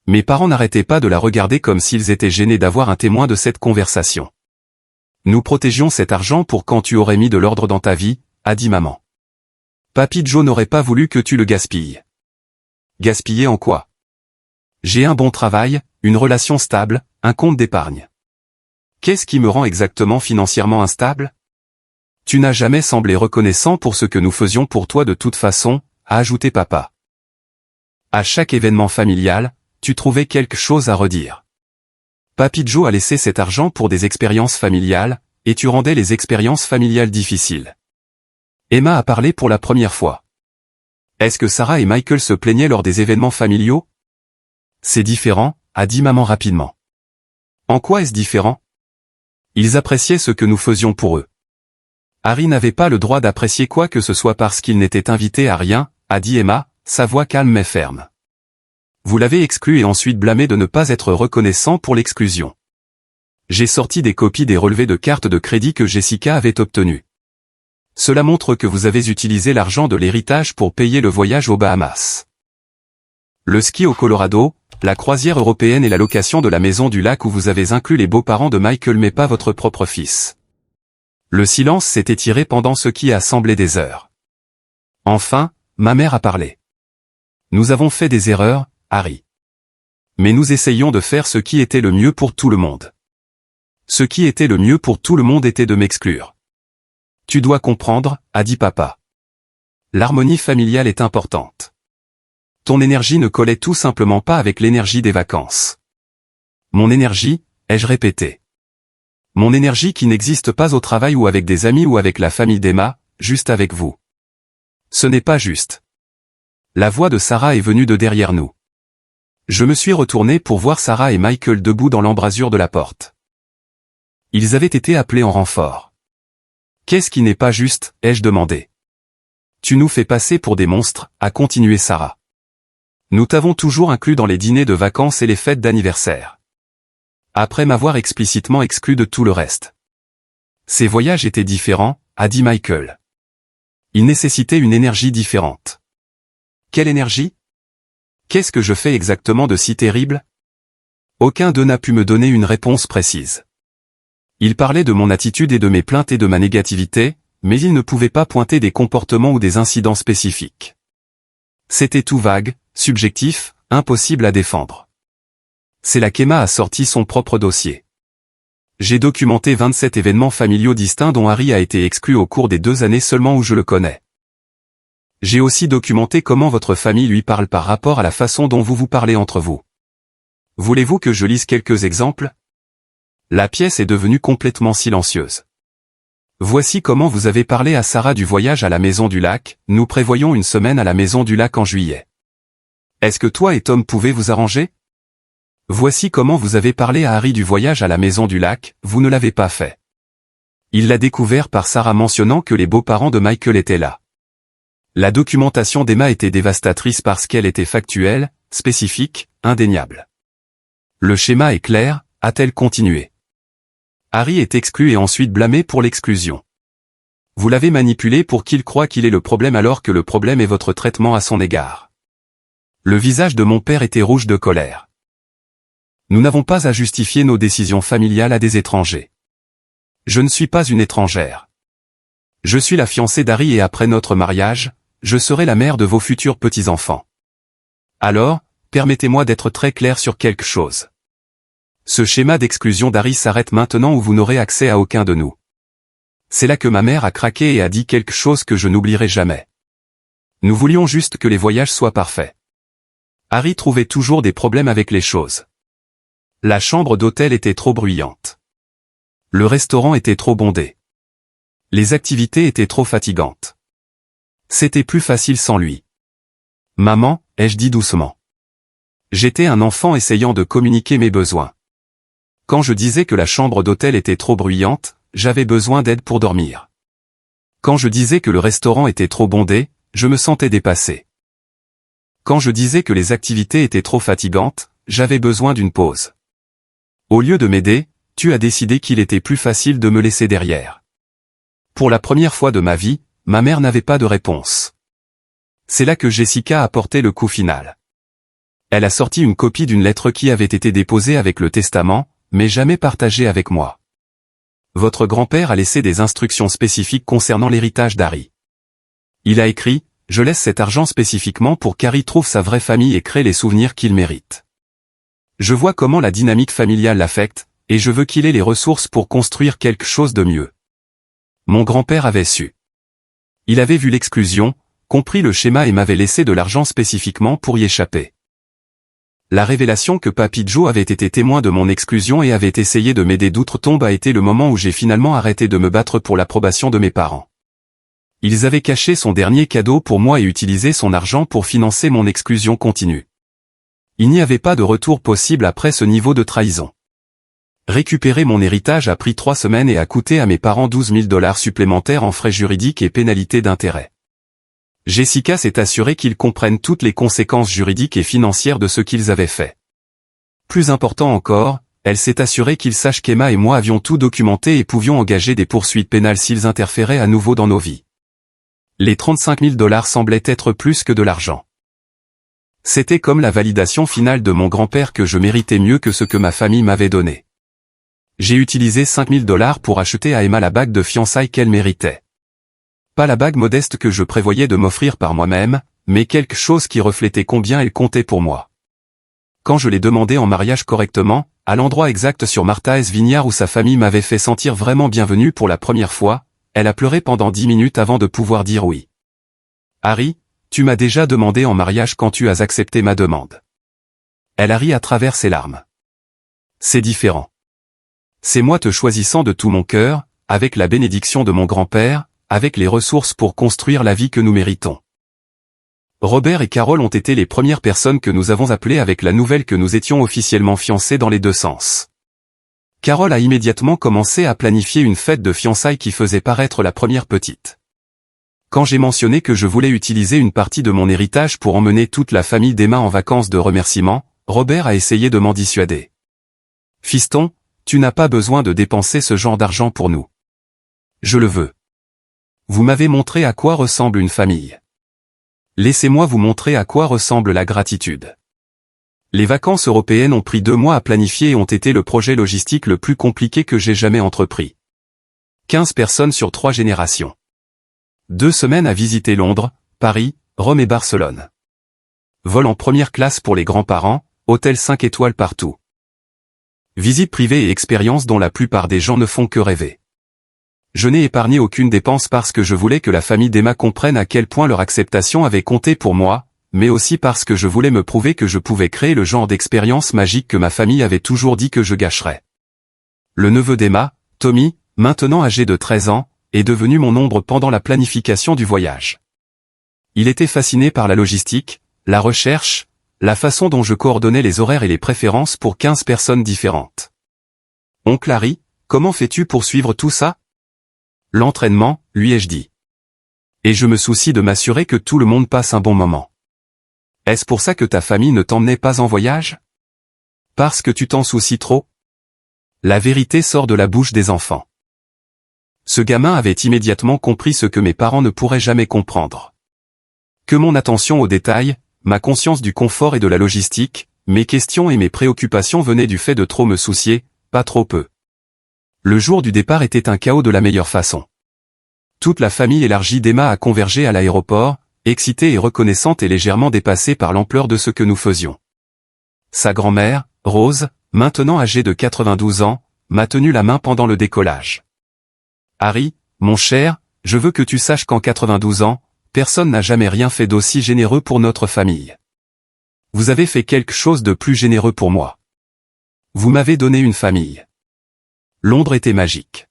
Mes parents n'arrêtaient pas de la regarder comme s'ils étaient gênés d'avoir un témoin de cette conversation. Nous protégions cet argent pour quand tu aurais mis de l'ordre dans ta vie, a dit maman. Papy Joe n'aurait pas voulu que tu le gaspilles. Gaspiller en quoi? J'ai un bon travail, une relation stable, un compte d'épargne. Qu'est-ce qui me rend exactement financièrement instable? Tu n'as jamais semblé reconnaissant pour ce que nous faisions pour toi de toute façon, a ajouté papa. À chaque événement familial, tu trouvais quelque chose à redire. Papy Joe a laissé cet argent pour des expériences familiales, et tu rendais les expériences familiales difficiles. Emma a parlé pour la première fois. Est-ce que Sarah et Michael se plaignaient lors des événements familiaux? C'est différent, a dit maman rapidement. En quoi est-ce différent? Ils appréciaient ce que nous faisions pour eux. Harry n'avait pas le droit d'apprécier quoi que ce soit parce qu'il n'était invité à rien, a dit Emma, sa voix calme mais ferme. Vous l'avez exclu et ensuite blâmé de ne pas être reconnaissant pour l'exclusion. J'ai sorti des copies des relevés de cartes de crédit que Jessica avait obtenus. Cela montre que vous avez utilisé l'argent de l'héritage pour payer le voyage aux Bahamas. Le ski au Colorado, la croisière européenne et la location de la maison du lac où vous avez inclus les beaux-parents de Michael mais pas votre propre fils. Le silence s'est étiré pendant ce qui a semblé des heures. Enfin, ma mère a parlé. Nous avons fait des erreurs, Harry. Mais nous essayons de faire ce qui était le mieux pour tout le monde. Ce qui était le mieux pour tout le monde était de m'exclure. Tu dois comprendre, a dit papa. L'harmonie familiale est importante. Ton énergie ne collait tout simplement pas avec l'énergie des vacances. Mon énergie, ai-je répété. Mon énergie qui n'existe pas au travail ou avec des amis ou avec la famille d'Emma, juste avec vous. Ce n'est pas juste. La voix de Sarah est venue de derrière nous. Je me suis retourné pour voir Sarah et Michael debout dans l'embrasure de la porte. Ils avaient été appelés en renfort. Qu'est-ce qui n'est pas juste, ai-je demandé. Tu nous fais passer pour des monstres, a continué Sarah. Nous t'avons toujours inclus dans les dîners de vacances et les fêtes d'anniversaire. Après m'avoir explicitement exclu de tout le reste. Ces voyages étaient différents, a dit Michael. Ils nécessitaient une énergie différente. Quelle énergie? Qu'est-ce que je fais exactement de si terrible? Aucun d'eux n'a pu me donner une réponse précise. Ils parlaient de mon attitude et de mes plaintes et de ma négativité, mais ils ne pouvaient pas pointer des comportements ou des incidents spécifiques. C'était tout vague, subjectif, impossible à défendre. C'est là qu'Emma a sorti son propre dossier. J'ai documenté 27 événements familiaux distincts dont Harry a été exclu au cours des 2 années seulement où je le connais. J'ai aussi documenté comment votre famille lui parle par rapport à la façon dont vous vous parlez entre vous. Voulez-vous que je lise quelques exemples? La pièce est devenue complètement silencieuse. Voici comment vous avez parlé à Sarah du voyage à la Maison du Lac, nous prévoyons une semaine à la Maison du Lac en juillet. Est-ce que toi et Tom pouvez vous arranger? Voici comment vous avez parlé à Harry du voyage à la Maison du Lac, vous ne l'avez pas fait. Il l'a découvert par Sarah mentionnant que les beaux-parents de Michael étaient là. La documentation d'Emma était dévastatrice parce qu'elle était factuelle, spécifique, indéniable. Le schéma est clair, a-t-elle continué. Harry est exclu et ensuite blâmé pour l'exclusion. Vous l'avez manipulé pour qu'il croie qu'il est le problème alors que le problème est votre traitement à son égard. Le visage de mon père était rouge de colère. Nous n'avons pas à justifier nos décisions familiales à des étrangers. Je ne suis pas une étrangère. Je suis la fiancée d'Harry et après notre mariage, je serai la mère de vos futurs petits-enfants. Alors, permettez-moi d'être très clair sur quelque chose. Ce schéma d'exclusion d'Harry s'arrête maintenant où vous n'aurez accès à aucun de nous. C'est là que ma mère a craqué et a dit quelque chose que je n'oublierai jamais. Nous voulions juste que les voyages soient parfaits. Harry trouvait toujours des problèmes avec les choses. La chambre d'hôtel était trop bruyante. Le restaurant était trop bondé. Les activités étaient trop fatigantes. C'était plus facile sans lui. Maman, ai-je dit doucement. J'étais un enfant essayant de communiquer mes besoins. Quand je disais que la chambre d'hôtel était trop bruyante, j'avais besoin d'aide pour dormir. Quand je disais que le restaurant était trop bondé, je me sentais dépassé. Quand je disais que les activités étaient trop fatigantes, j'avais besoin d'une pause. Au lieu de m'aider, tu as décidé qu'il était plus facile de me laisser derrière. Pour la première fois de ma vie, ma mère n'avait pas de réponse. C'est là que Jessica a porté le coup final. Elle a sorti une copie d'une lettre qui avait été déposée avec le testament, mais jamais partagée avec moi. Votre grand-père a laissé des instructions spécifiques concernant l'héritage d'Harry. Il a écrit, je laisse cet argent spécifiquement pour qu'Harry trouve sa vraie famille et crée les souvenirs qu'il mérite. Je vois comment la dynamique familiale l'affecte, et je veux qu'il ait les ressources pour construire quelque chose de mieux. Mon grand-père avait su. Il avait vu l'exclusion, compris le schéma et m'avait laissé de l'argent spécifiquement pour y échapper. La révélation que Papy Joe avait été témoin de mon exclusion et avait essayé de m'aider d'outre-tombe a été le moment où j'ai finalement arrêté de me battre pour l'approbation de mes parents. Ils avaient caché son dernier cadeau pour moi et utilisé son argent pour financer mon exclusion continue. Il n'y avait pas de retour possible après ce niveau de trahison. Récupérer mon héritage a pris 3 semaines et a coûté à mes parents $12 000 supplémentaires en frais juridiques et pénalités d'intérêt. Jessica s'est assurée qu'ils comprennent toutes les conséquences juridiques et financières de ce qu'ils avaient fait. Plus important encore, elle s'est assurée qu'ils sachent qu'Emma et moi avions tout documenté et pouvions engager des poursuites pénales s'ils interféraient à nouveau dans nos vies. Les 35 000 $ semblaient être plus que de l'argent. C'était comme la validation finale de mon grand-père que je méritais mieux que ce que ma famille m'avait donné. J'ai utilisé 5 000 $ pour acheter à Emma la bague de fiançailles qu'elle méritait. Pas la bague modeste que je prévoyais de m'offrir par moi-même, mais quelque chose qui reflétait combien elle comptait pour moi. Quand je l'ai demandé en mariage correctement, à l'endroit exact sur Martha's Vineyard où sa famille m'avait fait sentir vraiment bienvenue pour la première fois, elle a pleuré pendant 10 minutes avant de pouvoir dire oui. Harry, tu m'as déjà demandé en mariage quand tu as accepté ma demande. Elle a ri à travers ses larmes. C'est différent. C'est moi te choisissant de tout mon cœur, avec la bénédiction de mon grand-père, avec les ressources pour construire la vie que nous méritons. Robert et Carole ont été les premières personnes que nous avons appelées avec la nouvelle que nous étions officiellement fiancés dans les deux sens. Carole a immédiatement commencé à planifier une fête de fiançailles qui faisait paraître la première petite. Quand j'ai mentionné que je voulais utiliser une partie de mon héritage pour emmener toute la famille d'Emma en vacances de remerciement, Robert a essayé de m'en dissuader. « Fiston, tu n'as pas besoin de dépenser ce genre d'argent pour nous. Je le veux. Vous m'avez montré à quoi ressemble une famille. Laissez-moi vous montrer à quoi ressemble la gratitude. » Les vacances européennes ont pris 2 mois à planifier et ont été le projet logistique le plus compliqué que j'ai jamais entrepris. 15 personnes sur 3 générations. 2 semaines à visiter Londres, Paris, Rome et Barcelone. Vol en première classe pour les grands-parents, hôtel 5 étoiles partout. Visite privée et expériences dont la plupart des gens ne font que rêver. Je n'ai épargné aucune dépense parce que je voulais que la famille d'Emma comprenne à quel point leur acceptation avait compté pour moi, mais aussi parce que je voulais me prouver que je pouvais créer le genre d'expérience magique que ma famille avait toujours dit que je gâcherais. Le neveu d'Emma, Tommy, maintenant âgé de 13 ans, est devenu mon ombre pendant la planification du voyage. Il était fasciné par la logistique, la recherche, la façon dont je coordonnais les horaires et les préférences pour 15 personnes différentes. « Oncle Harry, comment fais-tu pour suivre tout ça ?»« L'entraînement, lui ai-je dit. Et je me soucie de m'assurer que tout le monde passe un bon moment. Est-ce pour ça que ta famille ne t'emmenait pas en voyage? Parce que tu t'en soucies trop? La vérité sort de la bouche des enfants. Ce gamin avait immédiatement compris ce que mes parents ne pourraient jamais comprendre. Que mon attention aux détails, ma conscience du confort et de la logistique, mes questions et mes préoccupations venaient du fait de trop me soucier, pas trop peu. Le jour du départ était un chaos de la meilleure façon. Toute la famille élargie d'Emma a convergé à l'aéroport, excitée et reconnaissante et légèrement dépassée par l'ampleur de ce que nous faisions. Sa grand-mère, Rose, maintenant âgée de 92 ans, m'a tenu la main pendant le décollage. « Harry, mon cher, je veux que tu saches qu'en 92 ans, personne n'a jamais rien fait d'aussi généreux pour notre famille. Vous avez fait quelque chose de plus généreux pour moi. Vous m'avez donné une famille. Londres était magique.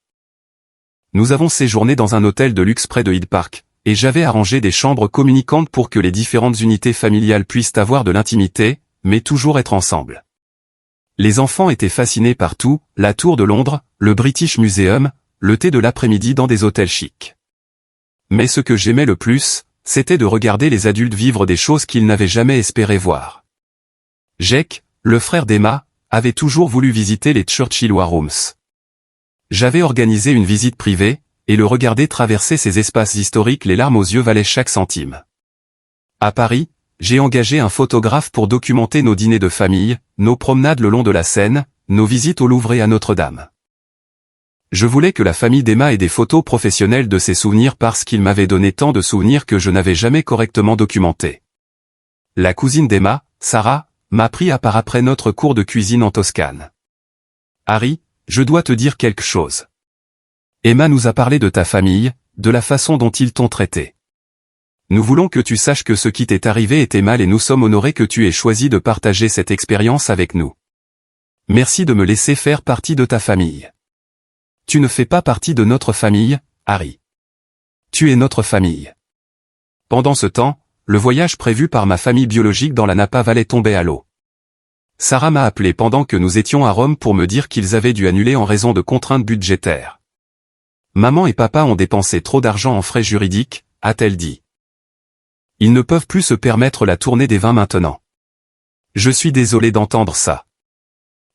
Nous avons séjourné dans un hôtel de luxe près de Hyde Park, et j'avais arrangé des chambres communicantes pour que les différentes unités familiales puissent avoir de l'intimité, mais toujours être ensemble. Les enfants étaient fascinés par tout, la Tour de Londres, le British Museum, le thé de l'après-midi dans des hôtels chics. Mais ce que j'aimais le plus, c'était de regarder les adultes vivre des choses qu'ils n'avaient jamais espéré voir. Jake, le frère d'Emma, avait toujours voulu visiter les Churchill War Rooms. J'avais organisé une visite privée, et le regarder traverser ces espaces historiques les larmes aux yeux valaient chaque centime. À Paris, j'ai engagé un photographe pour documenter nos dîners de famille, nos promenades le long de la Seine, nos visites au Louvre et à Notre-Dame. Je voulais que la famille d'Emma ait des photos professionnelles de ses souvenirs parce qu'il m'avait donné tant de souvenirs que je n'avais jamais correctement documentés. La cousine d'Emma, Sarah, m'a pris à part après notre cours de cuisine en Toscane. « Harry, je dois te dire quelque chose. Emma nous a parlé de ta famille, de la façon dont ils t'ont traité. Nous voulons que tu saches que ce qui t'est arrivé était mal et nous sommes honorés que tu aies choisi de partager cette expérience avec nous. Merci de me laisser faire partie de ta famille. Tu ne fais pas partie de notre famille, Harry. Tu es notre famille. » Pendant ce temps, le voyage prévu par ma famille biologique dans la Napa Valley tombait à l'eau. Sarah m'a appelé pendant que nous étions à Rome pour me dire qu'ils avaient dû annuler en raison de contraintes budgétaires. Maman et papa ont dépensé trop d'argent en frais juridiques, a-t-elle dit. Ils ne peuvent plus se permettre la tournée des vins maintenant. Je suis désolé d'entendre ça.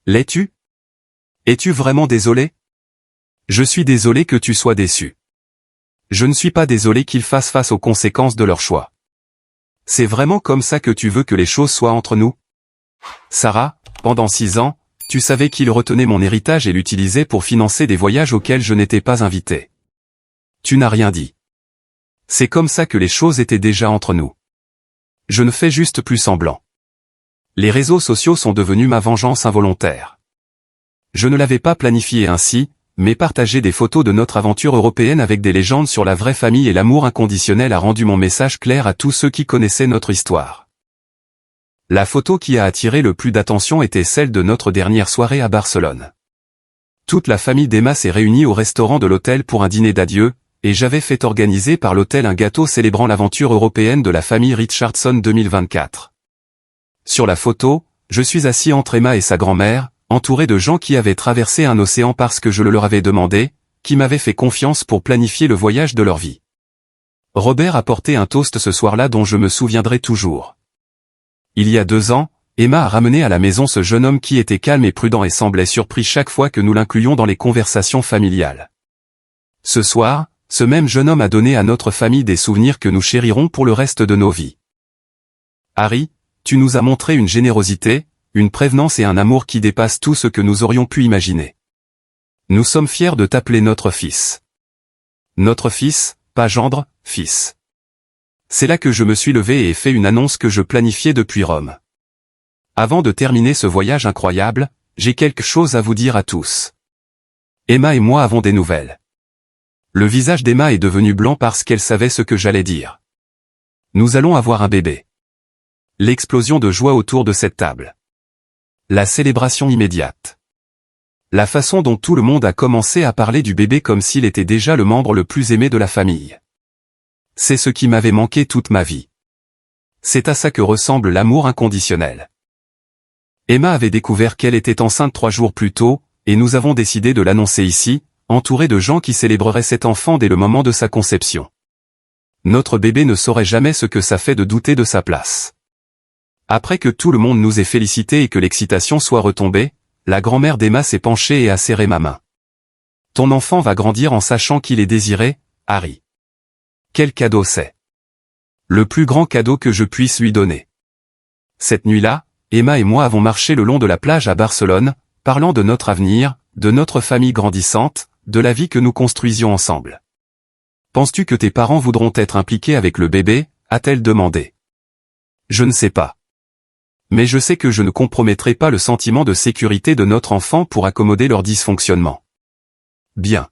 L'es-tu? Es-tu vraiment désolé? Je suis désolé que tu sois déçu. Je ne suis pas désolé qu'ils fassent face aux conséquences de leur choix. C'est vraiment comme ça que tu veux que les choses soient entre nous? Sarah, pendant 6 ans, tu savais qu'il retenait mon héritage et l'utilisait pour financer des voyages auxquels je n'étais pas invité. Tu n'as rien dit. C'est comme ça que les choses étaient déjà entre nous. Je ne fais juste plus semblant. Les réseaux sociaux sont devenus ma vengeance involontaire. Je ne l'avais pas planifié ainsi, mais partager des photos de notre aventure européenne avec des légendes sur la vraie famille et l'amour inconditionnel a rendu mon message clair à tous ceux qui connaissaient notre histoire. La photo qui a attiré le plus d'attention était celle de notre dernière soirée à Barcelone. Toute la famille d'Emma s'est réunie au restaurant de l'hôtel pour un dîner d'adieu, et j'avais fait organiser par l'hôtel un gâteau célébrant l'aventure européenne de la famille Richardson 2024. Sur la photo, je suis assis entre Emma et sa grand-mère, entouré de gens qui avaient traversé un océan parce que je le leur avais demandé, qui m'avaient fait confiance pour planifier le voyage de leur vie. Robert a porté un toast ce soir-là dont je me souviendrai toujours. Il y a 2 ans, Emma a ramené à la maison ce jeune homme qui était calme et prudent et semblait surpris chaque fois que nous l'incluions dans les conversations familiales. Ce soir, ce même jeune homme a donné à notre famille des souvenirs que nous chérirons pour le reste de nos vies. Harry, tu nous as montré une générosité, une prévenance et un amour qui dépassent tout ce que nous aurions pu imaginer. Nous sommes fiers de t'appeler notre fils. Notre fils, pas gendre, fils. C'est là que je me suis levé et ai fait une annonce que je planifiais depuis Rome. Avant de terminer ce voyage incroyable, j'ai quelque chose à vous dire à tous. Emma et moi avons des nouvelles. Le visage d'Emma est devenu blanc parce qu'elle savait ce que j'allais dire. Nous allons avoir un bébé. L'explosion de joie autour de cette table. La célébration immédiate. La façon dont tout le monde a commencé à parler du bébé comme s'il était déjà le membre le plus aimé de la famille. C'est ce qui m'avait manqué toute ma vie. C'est à ça que ressemble l'amour inconditionnel. Emma avait découvert qu'elle était enceinte 3 jours plus tôt, et nous avons décidé de l'annoncer ici, entouré de gens qui célébreraient cet enfant dès le moment de sa conception. Notre bébé ne saurait jamais ce que ça fait de douter de sa place. Après que tout le monde nous ait félicités et que l'excitation soit retombée, la grand-mère d'Emma s'est penchée et a serré ma main. Ton enfant va grandir en sachant qu'il est désiré, Harry. Quel cadeau c'est! Le plus grand cadeau que je puisse lui donner. Cette nuit-là, Emma et moi avons marché le long de la plage à Barcelone, parlant de notre avenir, de notre famille grandissante, de la vie que nous construisions ensemble. Penses-tu que tes parents voudront être impliqués avec le bébé, a-t-elle demandé. Je ne sais pas. Mais je sais que je ne compromettrai pas le sentiment de sécurité de notre enfant pour accommoder leur dysfonctionnement. Bien.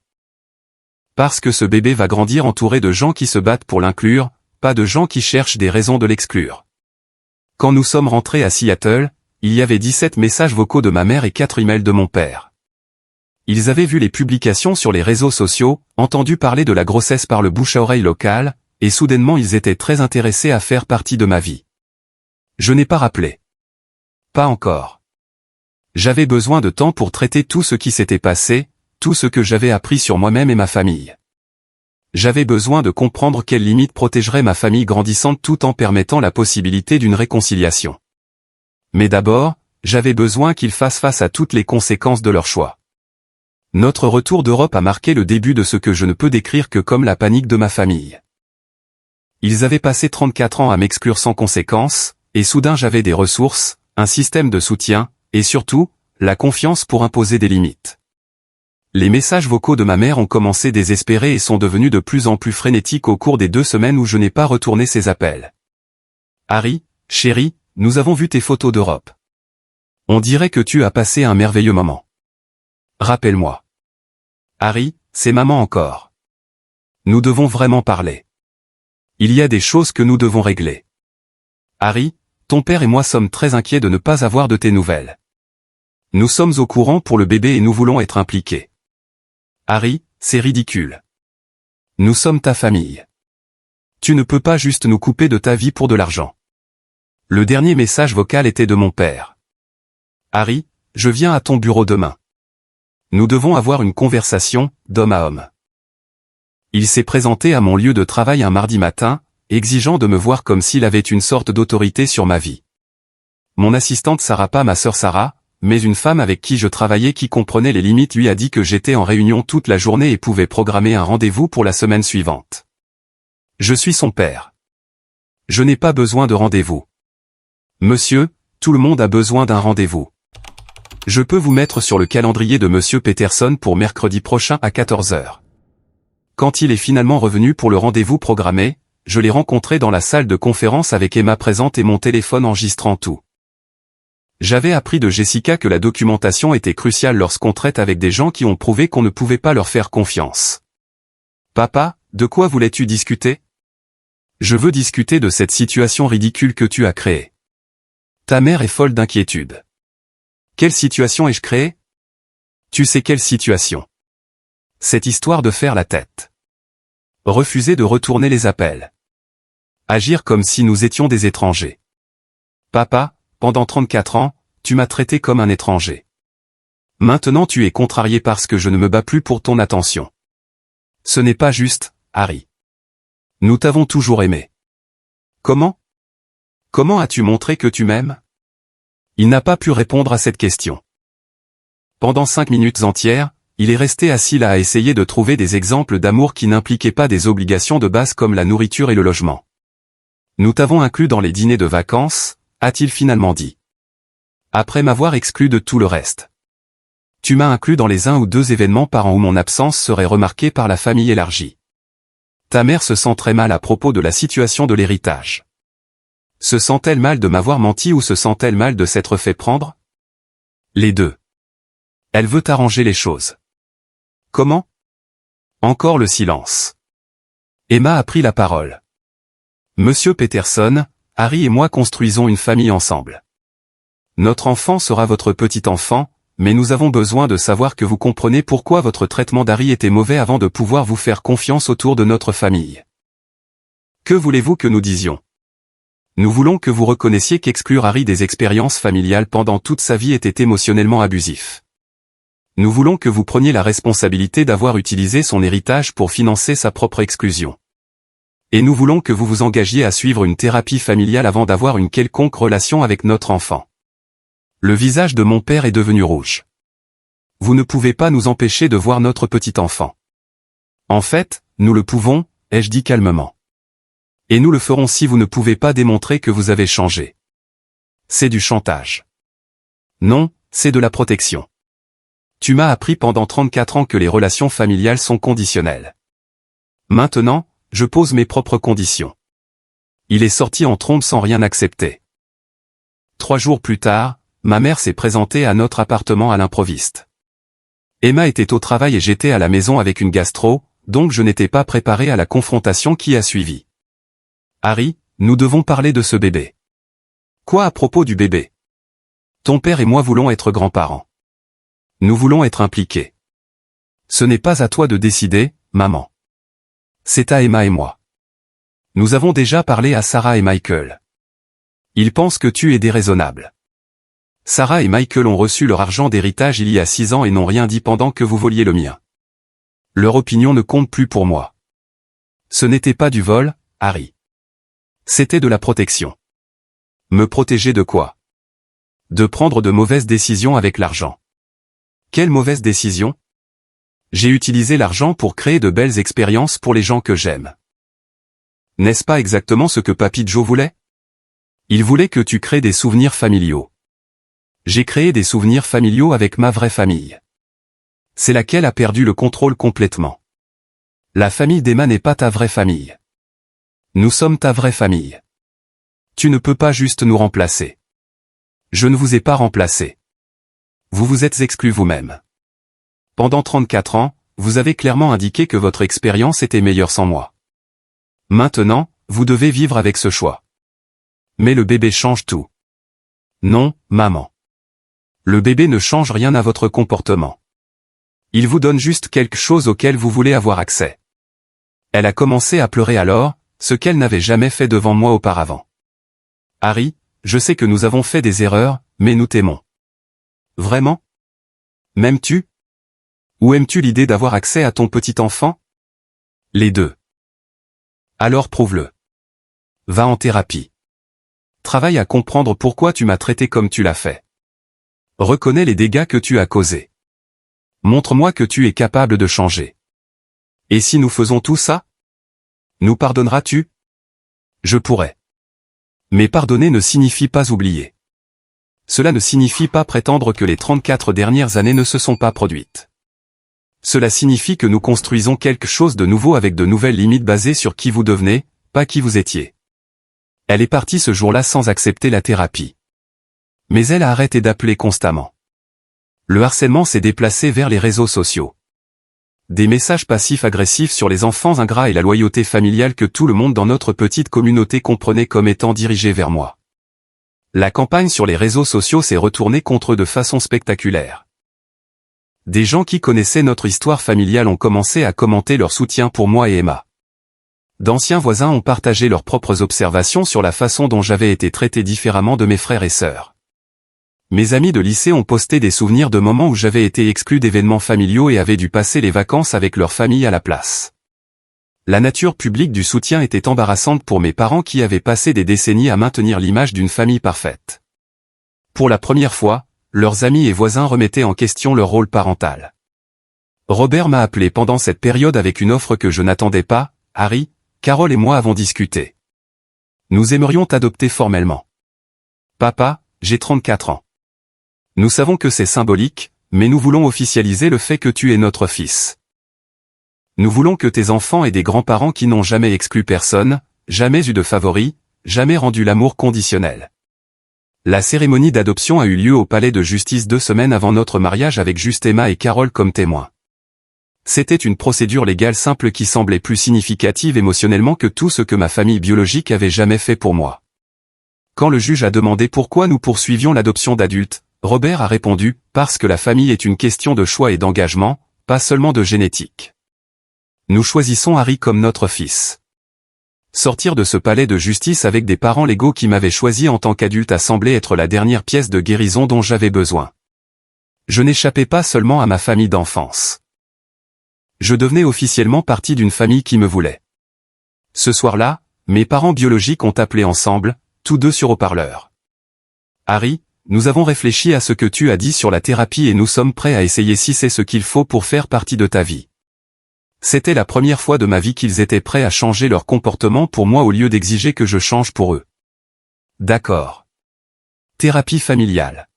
Parce que ce bébé va grandir entouré de gens qui se battent pour l'inclure, pas de gens qui cherchent des raisons de l'exclure. Quand nous sommes rentrés à Seattle, il y avait 17 messages vocaux de ma mère et 4 emails de mon père. Ils avaient vu les publications sur les réseaux sociaux, entendu parler de la grossesse par le bouche-à-oreille local, et soudainement ils étaient très intéressés à faire partie de ma vie. Je n'ai pas rappelé. Pas encore. J'avais besoin de temps pour traiter tout ce qui s'était passé, tout ce que j'avais appris sur moi-même et ma famille. J'avais besoin de comprendre quelles limites protégeraient ma famille grandissante tout en permettant la possibilité d'une réconciliation. Mais d'abord, j'avais besoin qu'ils fassent face à toutes les conséquences de leur choix. Notre retour d'Europe a marqué le début de ce que je ne peux décrire que comme la panique de ma famille. Ils avaient passé 34 ans à m'exclure sans conséquence, et soudain j'avais des ressources, un système de soutien, et surtout, la confiance pour imposer des limites. Les messages vocaux de ma mère ont commencé désespérés et sont devenus de plus en plus frénétiques au cours des 2 semaines où je n'ai pas retourné ses appels. Harry, chéri, nous avons vu tes photos d'Europe. On dirait que tu as passé un merveilleux moment. Rappelle-moi. Harry, c'est maman encore. Nous devons vraiment parler. Il y a des choses que nous devons régler. Harry, ton père et moi sommes très inquiets de ne pas avoir de tes nouvelles. Nous sommes au courant pour le bébé et nous voulons être impliqués. Harry, c'est ridicule. Nous sommes ta famille. Tu ne peux pas juste nous couper de ta vie pour de l'argent. Le dernier message vocal était de mon père. Harry, je viens à ton bureau demain. Nous devons avoir une conversation, d'homme à homme. Il s'est présenté à mon lieu de travail un mardi matin, exigeant de me voir comme s'il avait une sorte d'autorité sur ma vie. Mon assistante Sarah, pas ma sœur Sarah, mais une femme avec qui je travaillais qui comprenait les limites lui a dit que j'étais en réunion toute la journée et pouvait programmer un rendez-vous pour la semaine suivante. Je suis son père. Je n'ai pas besoin de rendez-vous. Monsieur, tout le monde a besoin d'un rendez-vous. Je peux vous mettre sur le calendrier de Monsieur Peterson pour mercredi prochain à 14 heures. Quand il est finalement revenu pour le rendez-vous programmé, je l'ai rencontré dans la salle de conférence avec Emma présente et mon téléphone enregistrant tout. J'avais appris de Jessica que la documentation était cruciale lorsqu'on traite avec des gens qui ont prouvé qu'on ne pouvait pas leur faire confiance. Papa, de quoi voulais-tu discuter? Je veux discuter de cette situation ridicule que tu as créée. Ta mère est folle d'inquiétude. Quelle situation ai-je créée? Tu sais quelle situation? Cette histoire de faire la tête. Refuser de retourner les appels. Agir comme si nous étions des étrangers. Papa, pendant 34 ans, tu m'as traité comme un étranger. Maintenant tu es contrarié parce que je ne me bats plus pour ton attention. Ce n'est pas juste, Harry. Nous t'avons toujours aimé. Comment? Comment as-tu montré que tu m'aimes? Il n'a pas pu répondre à cette question. Pendant 5 minutes entières, il est resté assis là à essayer de trouver des exemples d'amour qui n'impliquaient pas des obligations de base comme la nourriture et le logement. Nous t'avons inclus dans les dîners de vacances, a-t-il finalement dit. Après m'avoir exclu de tout le reste. Tu m'as inclus dans les 1 ou 2 événements par an où mon absence serait remarquée par la famille élargie. Ta mère se sent très mal à propos de la situation de l'héritage. Se sent-elle mal de m'avoir menti ou se sent-elle mal de s'être fait prendre? Les deux. Elle veut arranger les choses. Comment? Encore le silence. Emma a pris la parole. Monsieur Peterson, Harry et moi construisons une famille ensemble. Notre enfant sera votre petit enfant, mais nous avons besoin de savoir que vous comprenez pourquoi votre traitement d'Harry était mauvais avant de pouvoir vous faire confiance autour de notre famille. Que voulez-vous que nous disions? Nous voulons que vous reconnaissiez qu'exclure Harry des expériences familiales pendant toute sa vie était émotionnellement abusif. Nous voulons que vous preniez la responsabilité d'avoir utilisé son héritage pour financer sa propre exclusion. Et nous voulons que vous vous engagiez à suivre une thérapie familiale avant d'avoir une quelconque relation avec notre enfant. Le visage de mon père est devenu rouge. Vous ne pouvez pas nous empêcher de voir notre petit enfant. En fait, nous le pouvons, ai-je dit calmement. Et nous le ferons si vous ne pouvez pas démontrer que vous avez changé. C'est du chantage. Non, c'est de la protection. Tu m'as appris pendant 34 ans que les relations familiales sont conditionnelles. Maintenant, je pose mes propres conditions. Il est sorti en trombe sans rien accepter. 3 jours plus tard, ma mère s'est présentée à notre appartement à l'improviste. Emma était au travail et j'étais à la maison avec une gastro, donc je n'étais pas préparé à la confrontation qui a suivi. Harry, nous devons parler de ce bébé. Quoi à propos du bébé? Ton père et moi voulons être grands-parents. Nous voulons être impliqués. Ce n'est pas à toi de décider, maman. C'est à Emma et moi. Nous avons déjà parlé à Sarah et Michael. Ils pensent que tu es déraisonnable. Sarah et Michael ont reçu leur argent d'héritage il y a 6 ans et n'ont rien dit pendant que vous voliez le mien. Leur opinion ne compte plus pour moi. Ce n'était pas du vol, Harry. C'était de la protection. Me protéger de quoi? De prendre de mauvaises décisions avec l'argent. Quelle mauvaise décision? J'ai utilisé l'argent pour créer de belles expériences pour les gens que j'aime. N'est-ce pas exactement ce que Papy Joe voulait? Il voulait que tu crées des souvenirs familiaux. J'ai créé des souvenirs familiaux avec ma vraie famille. C'est laquelle a perdu le contrôle complètement. La famille d'Emma n'est pas ta vraie famille. Nous sommes ta vraie famille. Tu ne peux pas juste nous remplacer. Je ne vous ai pas remplacé. Vous vous êtes exclu vous-même. Pendant 34 ans, vous avez clairement indiqué que votre expérience était meilleure sans moi. Maintenant, vous devez vivre avec ce choix. Mais le bébé change tout. Non, maman. Le bébé ne change rien à votre comportement. Il vous donne juste quelque chose auquel vous voulez avoir accès. Elle a commencé à pleurer alors, ce qu'elle n'avait jamais fait devant moi auparavant. Harry, je sais que nous avons fait des erreurs, mais nous t'aimons. Vraiment? M'aimes-tu? Ou aimes-tu l'idée d'avoir accès à ton petit enfant? Les deux. Alors prouve-le. Va en thérapie. Travaille à comprendre pourquoi tu m'as traité comme tu l'as fait. Reconnais les dégâts que tu as causés. Montre-moi que tu es capable de changer. Et si nous faisons tout ça? Nous pardonneras-tu? Je pourrais. Mais pardonner ne signifie pas oublier. Cela ne signifie pas prétendre que les 34 dernières années ne se sont pas produites. Cela signifie que nous construisons quelque chose de nouveau avec de nouvelles limites basées sur qui vous devenez, pas qui vous étiez. Elle est partie ce jour-là sans accepter la thérapie. Mais elle a arrêté d'appeler constamment. Le harcèlement s'est déplacé vers les réseaux sociaux. Des messages passifs-agressifs sur les enfants ingrats et la loyauté familiale que tout le monde dans notre petite communauté comprenait comme étant dirigés vers moi. La campagne sur les réseaux sociaux s'est retournée contre eux de façon spectaculaire. Des gens qui connaissaient notre histoire familiale ont commencé à commenter leur soutien pour moi et Emma. D'anciens voisins ont partagé leurs propres observations sur la façon dont j'avais été traité différemment de mes frères et sœurs. Mes amis de lycée ont posté des souvenirs de moments où j'avais été exclu d'événements familiaux et avait dû passer les vacances avec leur famille à la place. La nature publique du soutien était embarrassante pour mes parents qui avaient passé des décennies à maintenir l'image d'une famille parfaite. Pour la première fois, leurs amis et voisins remettaient en question leur rôle parental. Robert m'a appelé pendant cette période avec une offre que je n'attendais pas. Harry, Carole et moi avons discuté. Nous aimerions t'adopter formellement. Papa, j'ai 34 ans. Nous savons que c'est symbolique, mais nous voulons officialiser le fait que tu es notre fils. Nous voulons que tes enfants aient des grands-parents qui n'ont jamais exclu personne, jamais eu de favoris, jamais rendu l'amour conditionnel. La cérémonie d'adoption a eu lieu au palais de justice 2 semaines avant notre mariage avec juste Emma et Carole comme témoins. C'était une procédure légale simple qui semblait plus significative émotionnellement que tout ce que ma famille biologique avait jamais fait pour moi. Quand le juge a demandé pourquoi nous poursuivions l'adoption d'adultes, Robert a répondu « Parce que la famille est une question de choix et d'engagement, pas seulement de génétique. Nous choisissons Harry comme notre fils. » Sortir de ce palais de justice avec des parents légaux qui m'avaient choisi en tant qu'adulte a semblé être la dernière pièce de guérison dont j'avais besoin. Je n'échappais pas seulement à ma famille d'enfance. Je devenais officiellement partie d'une famille qui me voulait. Ce soir-là, mes parents biologiques ont appelé ensemble, tous deux sur haut-parleur. Harry, nous avons réfléchi à ce que tu as dit sur la thérapie et nous sommes prêts à essayer si c'est ce qu'il faut pour faire partie de ta vie. C'était la première fois de ma vie qu'ils étaient prêts à changer leur comportement pour moi au lieu d'exiger que je change pour eux. D'accord. Thérapie familiale.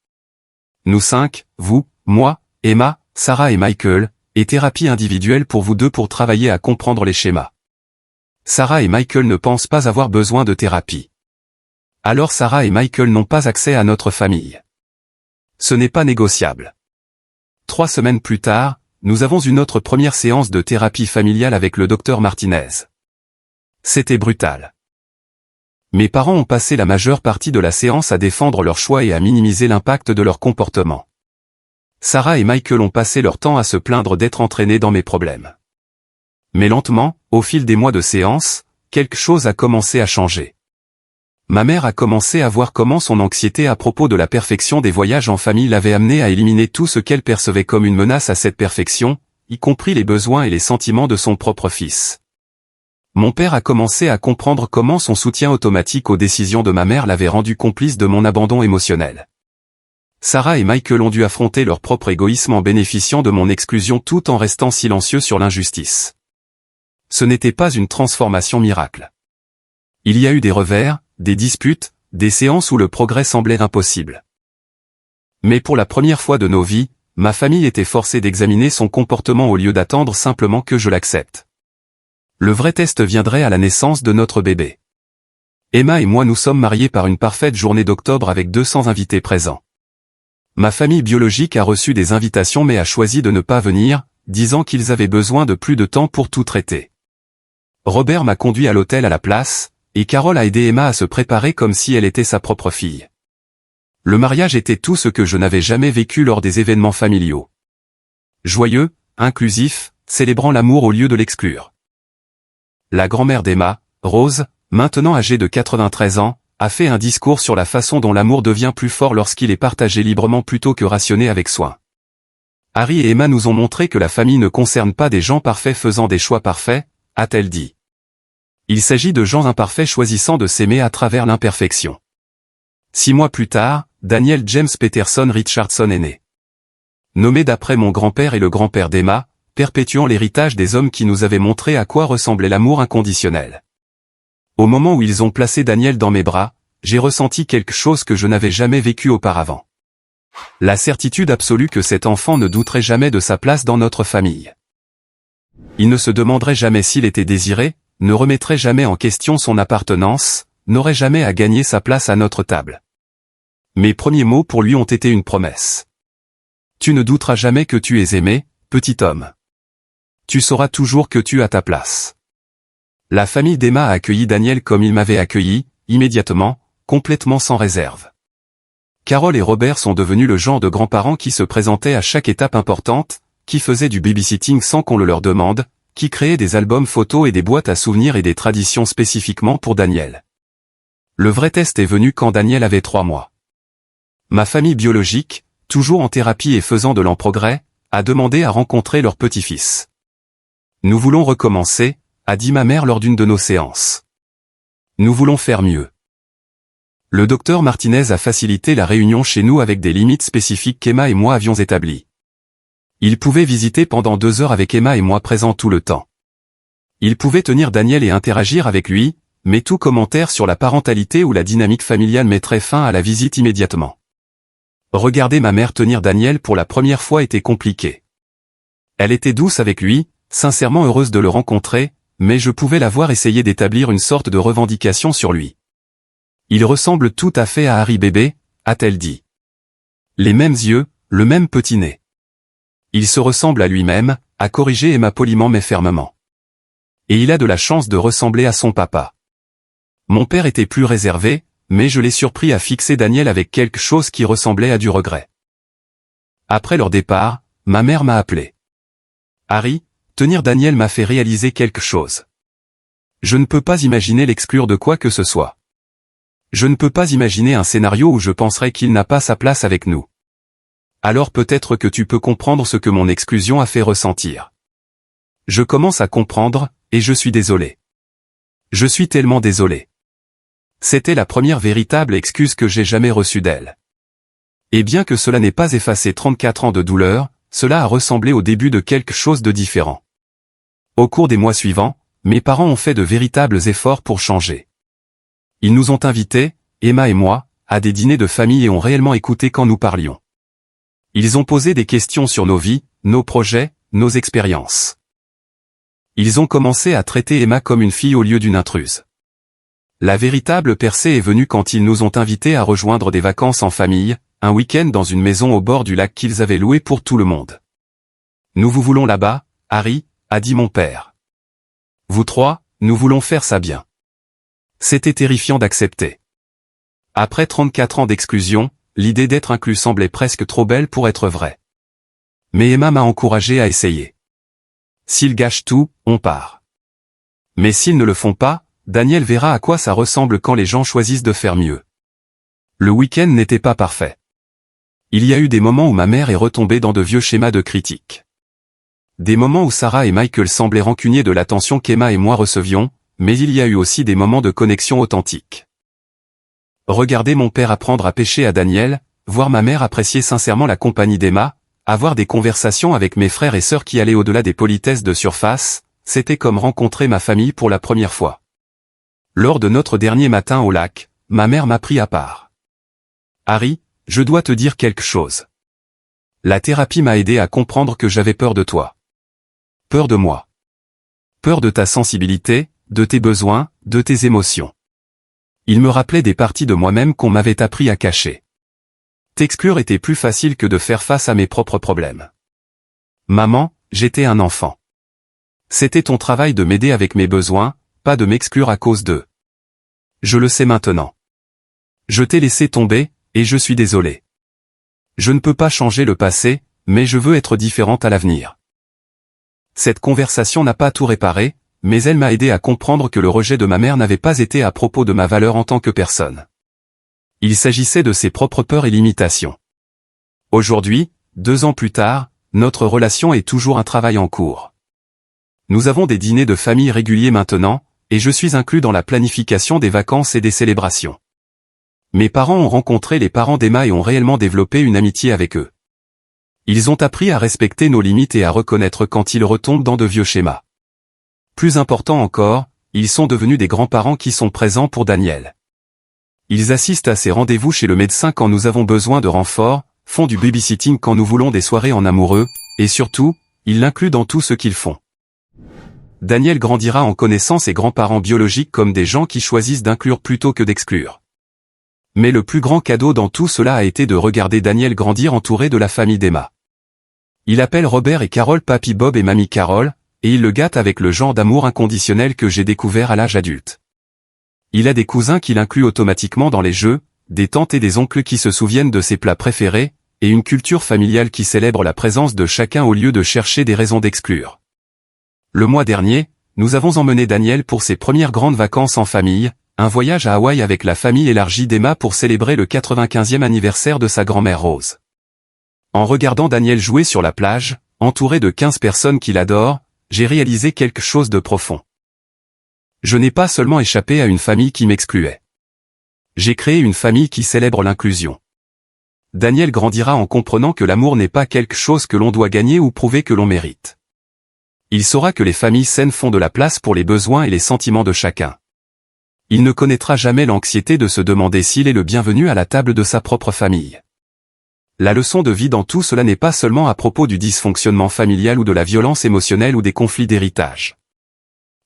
Nous 5, vous, moi, Emma, Sarah et Michael, et thérapie individuelle pour vous deux pour travailler à comprendre les schémas. Sarah et Michael ne pensent pas avoir besoin de thérapie. Alors Sarah et Michael n'ont pas accès à notre famille. Ce n'est pas négociable. 3 semaines plus tard, nous avons eu notre première séance de thérapie familiale avec le docteur Martinez. C'était brutal. Mes parents ont passé la majeure partie de la séance à défendre leur choix et à minimiser l'impact de leur comportement. Sarah et Michael ont passé leur temps à se plaindre d'être entraînés dans mes problèmes. Mais lentement, au fil des mois de séance, quelque chose a commencé à changer. Ma mère a commencé à voir comment son anxiété à propos de la perfection des voyages en famille l'avait amenée à éliminer tout ce qu'elle percevait comme une menace à cette perfection, y compris les besoins et les sentiments de son propre fils. Mon père a commencé à comprendre comment son soutien automatique aux décisions de ma mère l'avait rendu complice de mon abandon émotionnel. Sarah et Michael ont dû affronter leur propre égoïsme en bénéficiant de mon exclusion tout en restant silencieux sur l'injustice. Ce n'était pas une transformation miracle. Il y a eu des revers, des disputes, des séances où le progrès semblait impossible. Mais pour la première fois de nos vies, ma famille était forcée d'examiner son comportement au lieu d'attendre simplement que je l'accepte. Le vrai test viendrait à la naissance de notre bébé. Emma et moi nous sommes mariés par une parfaite journée d'octobre avec 200 invités présents. Ma famille biologique a reçu des invitations mais a choisi de ne pas venir, disant qu'ils avaient besoin de plus de temps pour tout traiter. Robert m'a conduit à l'hôtel à la place, et Carole a aidé Emma à se préparer comme si elle était sa propre fille. Le mariage était tout ce que je n'avais jamais vécu lors des événements familiaux. Joyeux, inclusif, célébrant l'amour au lieu de l'exclure. La grand-mère d'Emma, Rose, maintenant âgée de 93 ans, a fait un discours sur la façon dont l'amour devient plus fort lorsqu'il est partagé librement plutôt que rationné avec soin. Harry et Emma nous ont montré que la famille ne concerne pas des gens parfaits faisant des choix parfaits, a-t-elle dit. Il s'agit de gens imparfaits choisissant de s'aimer à travers l'imperfection. 6 mois plus tard, Daniel James Peterson Richardson est né. Nommé d'après mon grand-père et le grand-père d'Emma, perpétuant l'héritage des hommes qui nous avaient montré à quoi ressemblait l'amour inconditionnel. Au moment où ils ont placé Daniel dans mes bras, j'ai ressenti quelque chose que je n'avais jamais vécu auparavant. La certitude absolue que cet enfant ne douterait jamais de sa place dans notre famille. Il ne se demanderait jamais s'il était désiré, ne remettrait jamais en question son appartenance, n'aurait jamais à gagner sa place à notre table. Mes premiers mots pour lui ont été une promesse. Tu ne douteras jamais que tu es aimé, petit homme. Tu sauras toujours que tu as ta place. La famille d'Emma a accueilli Daniel comme il m'avait accueilli, immédiatement, complètement sans réserve. Carole et Robert sont devenus le genre de grands-parents qui se présentaient à chaque étape importante, qui faisaient du babysitting sans qu'on le leur demande, qui créaient des albums photos et des boîtes à souvenirs et des traditions spécifiquement pour Daniel. Le vrai test est venu quand Daniel avait 3 mois. Ma famille biologique, toujours en thérapie et faisant de lents progrès, a demandé à rencontrer leur petit-fils. Nous voulons recommencer, a dit ma mère lors d'une de nos séances. Nous voulons faire mieux. Le docteur Martinez a facilité la réunion chez nous avec des limites spécifiques qu'Emma et moi avions établies. Il pouvait visiter pendant 2 heures avec Emma et moi présents tout le temps. Il pouvait tenir Daniel et interagir avec lui, mais tout commentaire sur la parentalité ou la dynamique familiale mettrait fin à la visite immédiatement. Regarder ma mère tenir Daniel pour la première fois était compliqué. Elle était douce avec lui, sincèrement heureuse de le rencontrer, mais je pouvais la voir essayer d'établir une sorte de revendication sur lui. Il ressemble tout à fait à Harry bébé, a-t-elle dit. Les mêmes yeux, le même petit nez. Il se ressemble à lui-même, a corrigé Emma poliment mais fermement. Et il a de la chance de ressembler à son papa. Mon père était plus réservé, mais je l'ai surpris à fixer Daniel avec quelque chose qui ressemblait à du regret. Après leur départ, ma mère m'a appelé. Harry, tenir Daniel m'a fait réaliser quelque chose. Je ne peux pas imaginer l'exclure de quoi que ce soit. Je ne peux pas imaginer un scénario où je penserais qu'il n'a pas sa place avec nous. Alors peut-être que tu peux comprendre ce que mon exclusion a fait ressentir. Je commence à comprendre, et je suis désolé. Je suis tellement désolé. C'était la première véritable excuse que j'ai jamais reçue d'elle. Et bien que cela n'ait pas effacé 34 ans de douleur, cela a ressemblé au début de quelque chose de différent. Au cours des mois suivants, mes parents ont fait de véritables efforts pour changer. Ils nous ont invités, Emma et moi, à des dîners de famille et ont réellement écouté quand nous parlions. Ils ont posé des questions sur nos vies, nos projets, nos expériences. Ils ont commencé à traiter Emma comme une fille au lieu d'une intruse. La véritable percée est venue quand ils nous ont invités à rejoindre des vacances en famille, un week-end dans une maison au bord du lac qu'ils avaient loué pour tout le monde. Nous vous voulons là-bas, Harry, a dit mon père. Vous 3, nous voulons faire ça bien. C'était terrifiant d'accepter. Après 34 ans d'exclusion, l'idée d'être inclus semblait presque trop belle pour être vraie. Mais Emma m'a encouragé à essayer. S'ils gâchent tout, on part. Mais s'ils ne le font pas, Daniel verra à quoi ça ressemble quand les gens choisissent de faire mieux. Le week-end n'était pas parfait. Il y a eu des moments où ma mère est retombée dans de vieux schémas de critique. Des moments où Sarah et Michael semblaient rancuniers de l'attention qu'Emma et moi recevions, mais il y a eu aussi des moments de connexion authentique. Regarder mon père apprendre à pêcher à Daniel, voir ma mère apprécier sincèrement la compagnie d'Emma, avoir des conversations avec mes frères et sœurs qui allaient au-delà des politesses de surface, c'était comme rencontrer ma famille pour la première fois. Lors de notre dernier matin au lac, ma mère m'a pris à part. Harry, je dois te dire quelque chose. La thérapie m'a aidé à comprendre que j'avais peur de toi. Peur de moi. Peur de ta sensibilité, de tes besoins, de tes émotions. Il me rappelait des parties de moi-même qu'on m'avait appris à cacher. T'exclure était plus facile que de faire face à mes propres problèmes. Maman, j'étais un enfant. C'était ton travail de m'aider avec mes besoins, pas de m'exclure à cause d'eux. Je le sais maintenant. Je t'ai laissé tomber, et je suis désolé. Je ne peux pas changer le passé, mais je veux être différente à l'avenir. Cette conversation n'a pas tout réparé, mais elle m'a aidé à comprendre que le rejet de ma mère n'avait pas été à propos de ma valeur en tant que personne. Il s'agissait de ses propres peurs et limitations. Aujourd'hui, 2 ans plus tard, notre relation est toujours un travail en cours. Nous avons des dîners de famille réguliers maintenant, et je suis inclus dans la planification des vacances et des célébrations. Mes parents ont rencontré les parents d'Emma et ont réellement développé une amitié avec eux. Ils ont appris à respecter nos limites et à reconnaître quand ils retombent dans de vieux schémas. Plus important encore, ils sont devenus des grands-parents qui sont présents pour Daniel. Ils assistent à ses rendez-vous chez le médecin quand nous avons besoin de renfort, font du babysitting quand nous voulons des soirées en amoureux, et surtout, ils l'incluent dans tout ce qu'ils font. Daniel grandira en connaissant ses grands-parents biologiques comme des gens qui choisissent d'inclure plutôt que d'exclure. Mais le plus grand cadeau dans tout cela a été de regarder Daniel grandir entouré de la famille d'Emma. Il appelle Robert et Carole Papy Bob et Mamie Carole, et il le gâte avec le genre d'amour inconditionnel que j'ai découvert à l'âge adulte. Il a des cousins qu'il inclut automatiquement dans les jeux, des tantes et des oncles qui se souviennent de ses plats préférés, et une culture familiale qui célèbre la présence de chacun au lieu de chercher des raisons d'exclure. Le mois dernier, nous avons emmené Daniel pour ses premières grandes vacances en famille, un voyage à Hawaï avec la famille élargie d'Emma pour célébrer le 95e anniversaire de sa grand-mère Rose. En regardant Daniel jouer sur la plage, entouré de 15 personnes qu'il adore, j'ai réalisé quelque chose de profond. Je n'ai pas seulement échappé à une famille qui m'excluait. J'ai créé une famille qui célèbre l'inclusion. Daniel grandira en comprenant que l'amour n'est pas quelque chose que l'on doit gagner ou prouver que l'on mérite. Il saura que les familles saines font de la place pour les besoins et les sentiments de chacun. Il ne connaîtra jamais l'anxiété de se demander s'il est le bienvenu à la table de sa propre famille. La leçon de vie dans tout cela n'est pas seulement à propos du dysfonctionnement familial ou de la violence émotionnelle ou des conflits d'héritage.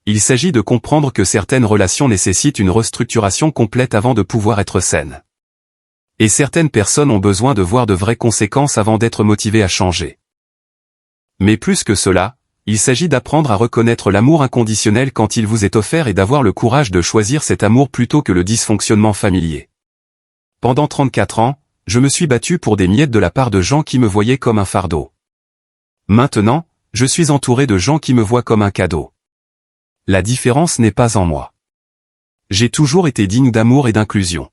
Il s'agit de comprendre que certaines relations nécessitent une restructuration complète avant de pouvoir être saines. Et certaines personnes ont besoin de voir de vraies conséquences avant d'être motivées à changer. Mais plus que cela, il s'agit d'apprendre à reconnaître l'amour inconditionnel quand il vous est offert et d'avoir le courage de choisir cet amour plutôt que le dysfonctionnement familier. Pendant 34 ans, je me suis battu pour des miettes de la part de gens qui me voyaient comme un fardeau. Maintenant, je suis entouré de gens qui me voient comme un cadeau. La différence n'est pas en moi. J'ai toujours été digne d'amour et d'inclusion.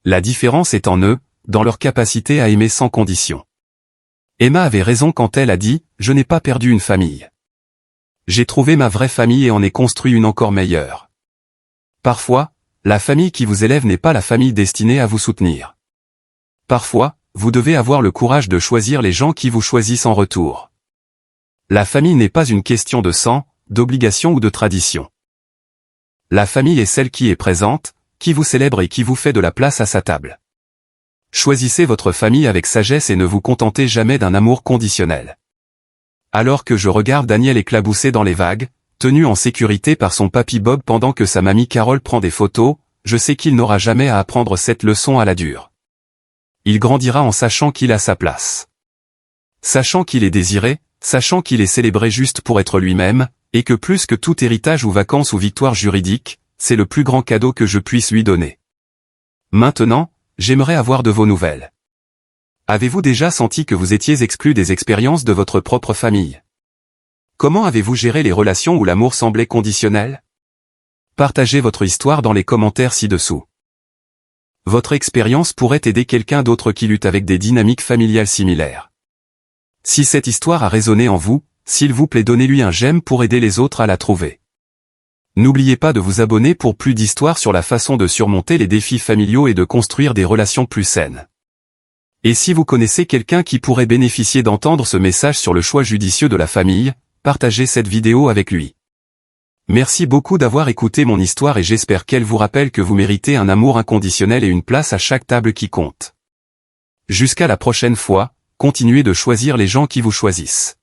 La différence est en eux, dans leur capacité à aimer sans condition. Emma avait raison quand elle a dit « Je n'ai pas perdu une famille. J'ai trouvé ma vraie famille et en ai construit une encore meilleure. » Parfois, la famille qui vous élève n'est pas la famille destinée à vous soutenir. Parfois, vous devez avoir le courage de choisir les gens qui vous choisissent en retour. La famille n'est pas une question de sang, d'obligation ou de tradition. La famille est celle qui est présente, qui vous célèbre et qui vous fait de la place à sa table. Choisissez votre famille avec sagesse et ne vous contentez jamais d'un amour conditionnel. Alors que je regarde Daniel éclabousser dans les vagues, tenu en sécurité par son papy Bob pendant que sa mamie Carole prend des photos, je sais qu'il n'aura jamais à apprendre cette leçon à la dure. Il grandira en sachant qu'il a sa place. Sachant qu'il est désiré, sachant qu'il est célébré juste pour être lui-même, et que plus que tout héritage ou vacances ou victoire juridique, c'est le plus grand cadeau que je puisse lui donner. Maintenant, j'aimerais avoir de vos nouvelles. Avez-vous déjà senti que vous étiez exclu des expériences de votre propre famille? Comment avez-vous géré les relations où l'amour semblait conditionnel? Partagez votre histoire dans les commentaires ci-dessous. Votre expérience pourrait aider quelqu'un d'autre qui lutte avec des dynamiques familiales similaires. Si cette histoire a résonné en vous, s'il vous plaît donnez-lui un j'aime pour aider les autres à la trouver. N'oubliez pas de vous abonner pour plus d'histoires sur la façon de surmonter les défis familiaux et de construire des relations plus saines. Et si vous connaissez quelqu'un qui pourrait bénéficier d'entendre ce message sur le choix judicieux de la famille, partagez cette vidéo avec lui. Merci beaucoup d'avoir écouté mon histoire et j'espère qu'elle vous rappelle que vous méritez un amour inconditionnel et une place à chaque table qui compte. Jusqu'à la prochaine fois, continuez de choisir les gens qui vous choisissent.